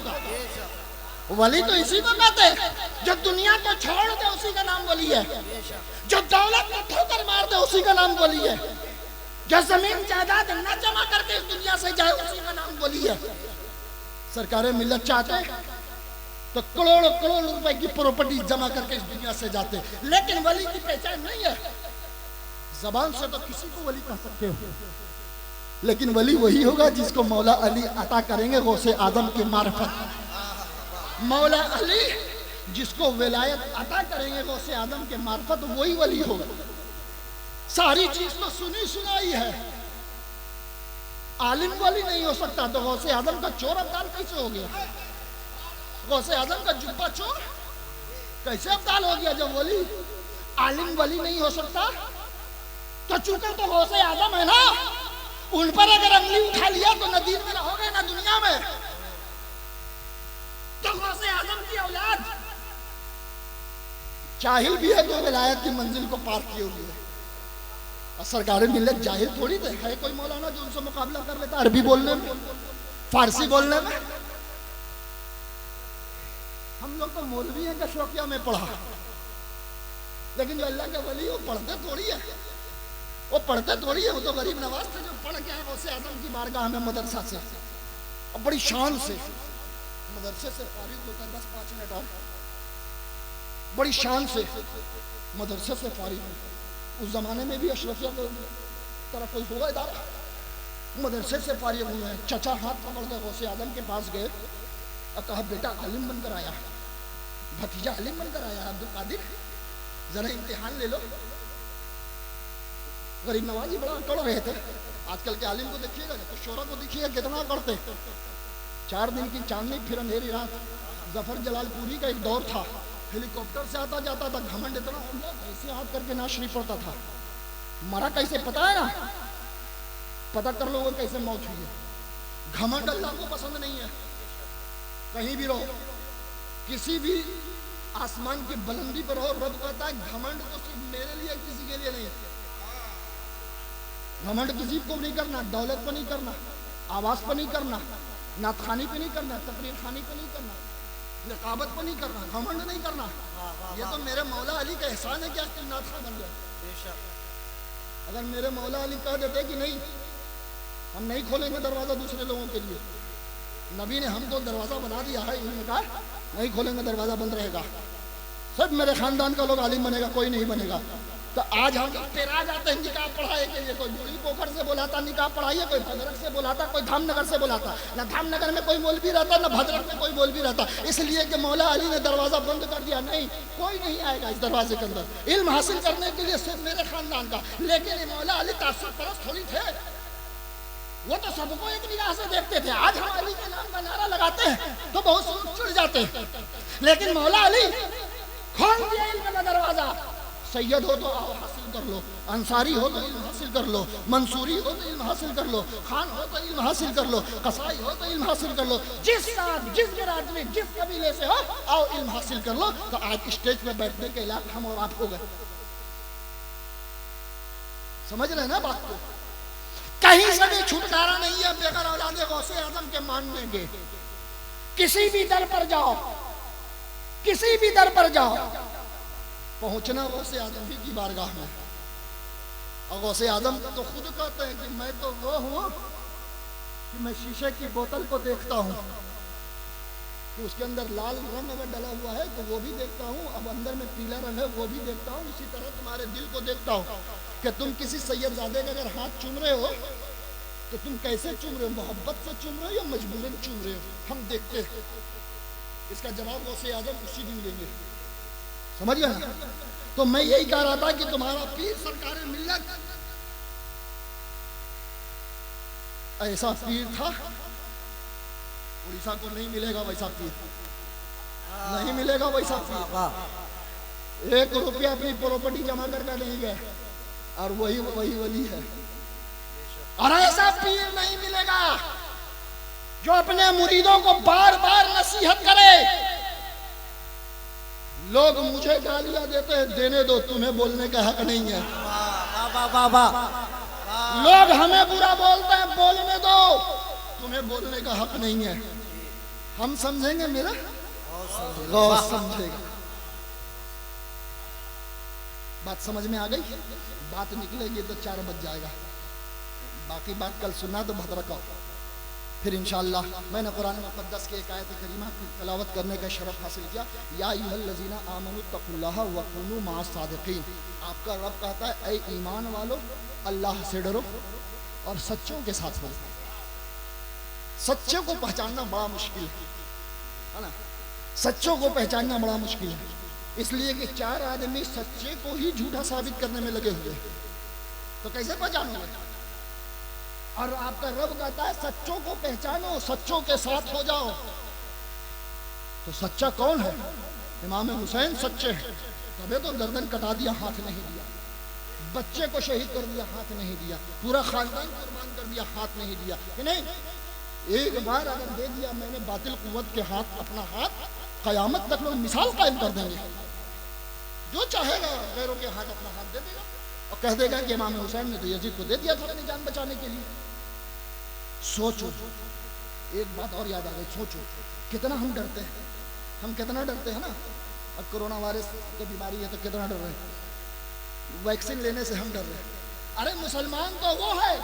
वली तो इसी को कहते हैं, जो दुनिया को छोड़ दे उसी का नाम वली है, जो दौलत को ठोकर मार दे उसी का नाम वली है, जो जमीन जायदाद न जमा करके इस दुनिया से जाए उसी का नाम वली है। सरकार मिल्लत चाहते तो करोड़ों करोड़ रुपए की प्रॉपर्टी जमा करके इस दुनिया से जाते, लेकिन वली की पहचान नहीं है। जबान से तो किसी को वली कह सकते हो, लेकिन वली वही होगा जिसको मौला अली अता करेंगे गौसे आदम की मार्फत। मौला अली जिसको विलायत अता करेंगे गौसे आदम के मार्फत, वही वली होगा। सारी चीज तो सुनी सुनाई है, आलिम वली नहीं हो सकता, तो गौसे आदम का चोर अब्दाल कैसे हो गया? गौसे आदम का जुब्बा चोर कैसे अब्दाल हो गया? जब वली आलिम वली नहीं हो सकता, तो चूंकि तो गौसे आदम है ना, उन पर अगर अंगली उठा लिया तो न दीन में रहोगे न दुनिया में। तो गौसे आदम की औलाद जाहिल भी है तो विलायत की मंजिल को पार किए हुए है। और सरकार मिल्लत जाहिल थोड़ी है कोई मौलाना जो उनसे मुकाबला कर लेता अरबी बोलने में, फारसी बोलने में। हम लोग तो मौलवी हैं का शौकिया में पढ़ा, लेकिन जो अल्लाह के वली वो पढ़ते थोड़ी है, वो पढ़ते थोड़ी है। वो तो गरीब नवाज थे जो पढ़ के आए गौसे आदम की बारगाह में मदरसा से, और बड़ी शान से मदरसे से फारिग होता है 10-5 मिनट और बड़ी शान से मदरसे से फारिग। उस जमाने में भी अशरफिया को तरह कोई होगा इदारा, मदरसे से फारिग हुए हैं। चचा हाथ पकड़ के गौसे आदम के पास गए और कहा बेटा आलिम बनकर आया, भतीजा आलिम बनकर आया, अब्दुल कादिर जरा इम्तिहान ले लो। गरीब नवाज ही बड़ा अकड़ रहे थे। आजकल के आलिम को देखिएगा तो शोरा को देखिएगा कितना अकड़ते। 4 दिन की चांदनी फिर अंधेरी रात। जफर जलालपुरी का एक दौर था, हेलीकॉप्टर से आता जाता था, घमंड इतना ऐसे हाथ करके नाश नहीं पड़ता था। मरा कैसे पता है ना, पता कर लो कैसे मौत हुई है। घमंड अल्लाह को पसंद नहीं है। कहीं भी रहो, किसी भी आसमान की बुलंदी पर हो, रब कहता है घमंड तो सिर्फ मेरे लिए, किसी के लिए नहीं। घमंड किसी को नहीं करना, दौलत पर नहीं करना, आवास पर नहीं करना, नात खानी पे नहीं करना, तकरीर खानी पे नहीं करना, निकाबत पे नहीं करना, घमंड नहीं करना। ये तो मेरे मौला अली का एहसान है कि आज तुम नात खा बन गए। अगर मेरे मौला अली कह देते कि नहीं, हम नहीं खोलेंगे दरवाजा दूसरे लोगों के लिए, नबी ने हमको दरवाजा बना दिया है, इन्होंने कहा नहीं खोलेंगे दरवाजा बंद रहेगा, सब मेरे खानदान का लोग आलिम बनेगा, कोई नहीं बनेगा। तो आज हम लोग तेरा जाते हैं निकाह पढ़ाए के लिए, कोई मुरली पोखर से बुलाता निकाह पढ़ाइए, कोई भद्रक से बुलाता, कोई धामनगर से बुलाता। ना धामनगर में कोई मौलवी रहता, ना भद्रक में कोई मौलवी रहता, इसलिए कि मौला अली ने दरवाजा बंद कर दिया। नहीं, कोई नहीं आएगा इस दरवाजे के अंदर इल्म हासिल करने के लिए, सिर्फ मेरे खानदान का। लेकिन मौला अली तासुब परस्त थोड़ी थे, वो तो सबको एक निगाह से देखते थे। आज हम अली के नाम का नारा लगाते हैं तो बहुत से चिढ़ जाते हैं, लेकिन मौला अली खोल दिया इल्म का दरवाजा। सैयद हो तो आओ हासिल कर लो, अंसारी हो तो इल्म हासिल कर लो, मंसूरी हो तो इल्म हासिल कर लो, खान हो तो इल्म हासिल कर लो, कसाई हो तो इल्म हासिल कर लो, जिस साथ जिस बिरादरी जिस कबीले से हो आओ इल्म हासिल कर लो। तो आज स्टेज पे बैठने के लायक हम और आप हो गए। समझ रहे हैं ना बात को? कहीं से भी छुटकारा नहीं है बेगर औलादे गौसे आजम के मानने के। किसी भी दर पर जाओ, किसी भी दर पर जाओ, पहुंचना गौसे आजम ही की बारगाह में। और गौसे आजम तो खुद कहते हैं कि मैं तो वो हूं कि मैं शीशे की बोतल को देखता हूं कि उसके अंदर लाल रंग अगर डला हुआ है तो वो भी देखता हूं, अब अंदर में पीला रंग है वो भी देखता हूं। इसी तरह तुम्हारे दिल को देखता हूं कि तुम किसी सैयदजादे का अगर हाथ चूम रहे हो तो तुम कैसे चूम रहे हो, मोहब्बत से चूम रहे हो या मजबूरन चूम रहे हो, हम देखते हैं। इसका जवाब गौसे आजम उसी दिन देंगे। समझ गए ना? तो मैं यही कह रहा था कि तुम्हारा पीर सरकार मिल्लत ऐसा पीर था, उड़ीसा को नहीं मिलेगा वैसा पीर, नहीं मिलेगा वैसा पीर। 1 रुपया अपनी प्रॉपर्टी जमा करके नहीं गए और वही वली है। और ऐसा पीर नहीं मिलेगा जो अपने मुरीदों को बार बार नसीहत करे। लोग मुझे गालियां देते हैं, देने दो, तुम्हें बोलने का हक नहीं है। लोग हमें बुरा बोलते हैं, बोलने दो, तुम्हें बोलने का हक नहीं है। हम समझेंगे, मेरा गौस समझेगा। बात समझ में आ गई? बात निकलेगी तो 4 बज जाएगा, बाकी बात कल सुनना तो भद्रक आओ। फिर इंशाअल्लाह मैंने कुरान मुक़द्दस के एक आयत करीमा की तिलावत करने का शरफ हासिल किया। या अय्युहल्लज़ीना आमनू तक़ुल्लाह व कूनू मअस सादिक़ीन। आपका रब कहता है ऐ ईमान वालो, अल्लाह से डरो और सच्चों के साथ हो। सच्चों को पहचानना बड़ा मुश्किल है ना, सच्चों को पहचानना बड़ा मुश्किल है, इसलिए कि 4 आदमी सच्चे को ही झूठा साबित करने में लगे हुए, तो कैसे पहचानोगे? और आपका रब कहता है सच्चों को पहचानो, सच्चों के साथ हो जाओ। तो सच्चा कौन है? इमाम हुसैन सच्चे हैं, तबे तो गर्दन कटा दिया, हाथ नहीं दिया। बच्चे को शहीद कर दिया, हाथ नहीं दिया। पूरा खानदान कुर्बान कर दिया, हाथ नहीं दिया। कि नहीं, एक बार अगर दे दिया मैंने बातिल कुव्वत के हाथ, अपना हाथ, कयामत तक लोग मिसाल कायम कर देंगे। जो चाहेगा गैरों के हाथ अपना हाथ दे देगा और कह देगा कि इमाम हुसैन ने तो यजीद को दे दिया था अपनी जान बचाने के लिए। सोचो, एक बात और याद आ गई, सोचो कितना हम डरते हैं, हम कितना डरते हैं ना। अब कोरोना वायरस की बीमारी है तो कितना डर रहे हैं, वैक्सीन लेने से हम डर रहे हैं। अरे मुसलमान तो वो है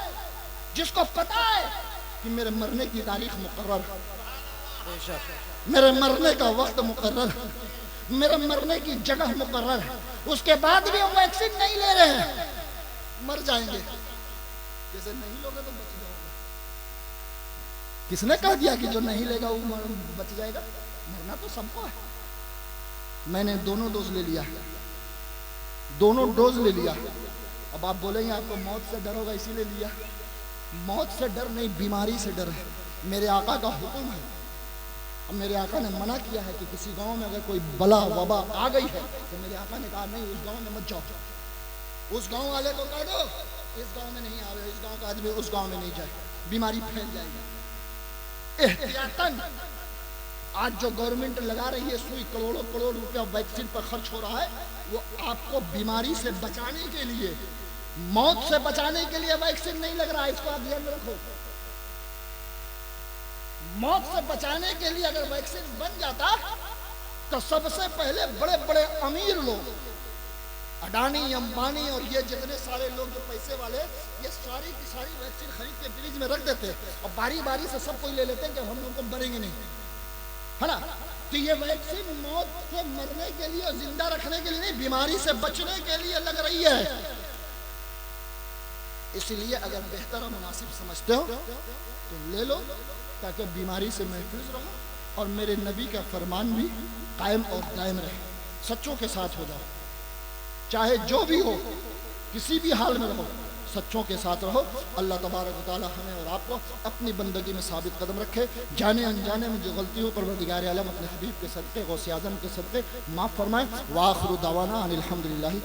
जिसको पता है कि मेरे मरने की तारीख मुकर्रर, मेरे मरने का वक्त मुकर्रर, मेरे मरने की जगह मुकर्रर है, उसके बाद भी हम वैक्सीन नहीं ले रहे हैं, मर जाएंगे। जैसे नहीं लोगे तो बच जाओगे। किसने कह दिया कि जो नहीं लेगा वो बच जाएगा? मरना तो सबको है। मैंने दोनों डोज ले लिया, दोनों डोज ले लिया। अब आप बोलेंगे आपको मौत से डर होगा इसीलिए लिया। मौत से डर नहीं, बीमारी से डर है। मेरे आका का हुक्म है, अब मेरे आका ने मना किया है कि किसी गांव में अगर कोई बला वबा आ गई है तो मेरे आका ने कहा नहीं, उस गांव में मत जाओ, उस गांव वाले को कह दो इस गांव में नहीं आवे, इस गांव का आदमी उस गांव में नहीं जाए, बीमारी फैल जाएगी। एहतियातन आज जो गवर्नमेंट लगा रही है सुई, करोड़ों करोड़ रुपया वैक्सीन पर खर्च हो रहा है, वो आपको बीमारी से बचाने के लिए, मौत से बचाने के लिए वैक्सीन नहीं लग रहा है। इसको आप ध्यान रखो। मौत से बचाने के लिए अगर वैक्सीन बन जाता तो सबसे पहले बड़े बड़े अमीर लोग, अडानी, अंबानी और ये जितने सारे लोग जो पैसे वाले, ये सारी की सारी वैक्सीन खरीद के फ्रिज में रख देते और बारी बारी से सब कोई ले लेते कि हम लोग को मरेंगे नहीं, है ना। तो ये वैक्सीन मौत से मरने के लिए और जिंदा रखने के लिए नहीं, बीमारी से बचने के लिए लग रही है। इसलिए अगर बेहतर और मुनासिब समझते हो तो ले लो, ताकि बीमारी से महफूज रहो और मेरे नबी का फरमान भी कायम और दायम रहे। सच्चों के साथ हो जाओ, चाहे जो भी हो, किसी भी हाल में रहो, सच्चों के साथ रहो। अल्लाह तबारक व तआला हमें और आपको अपनी बंदगी में साबित कदम रखे। जाने अनजाने में जो गलती हो परवरदिगार आलम अपने हबीब के सदक़े, गौसे आज़म के सदक़े माफ़ फरमाए। व आखिरु दावाना अनिल हम्दुलिल्लाहि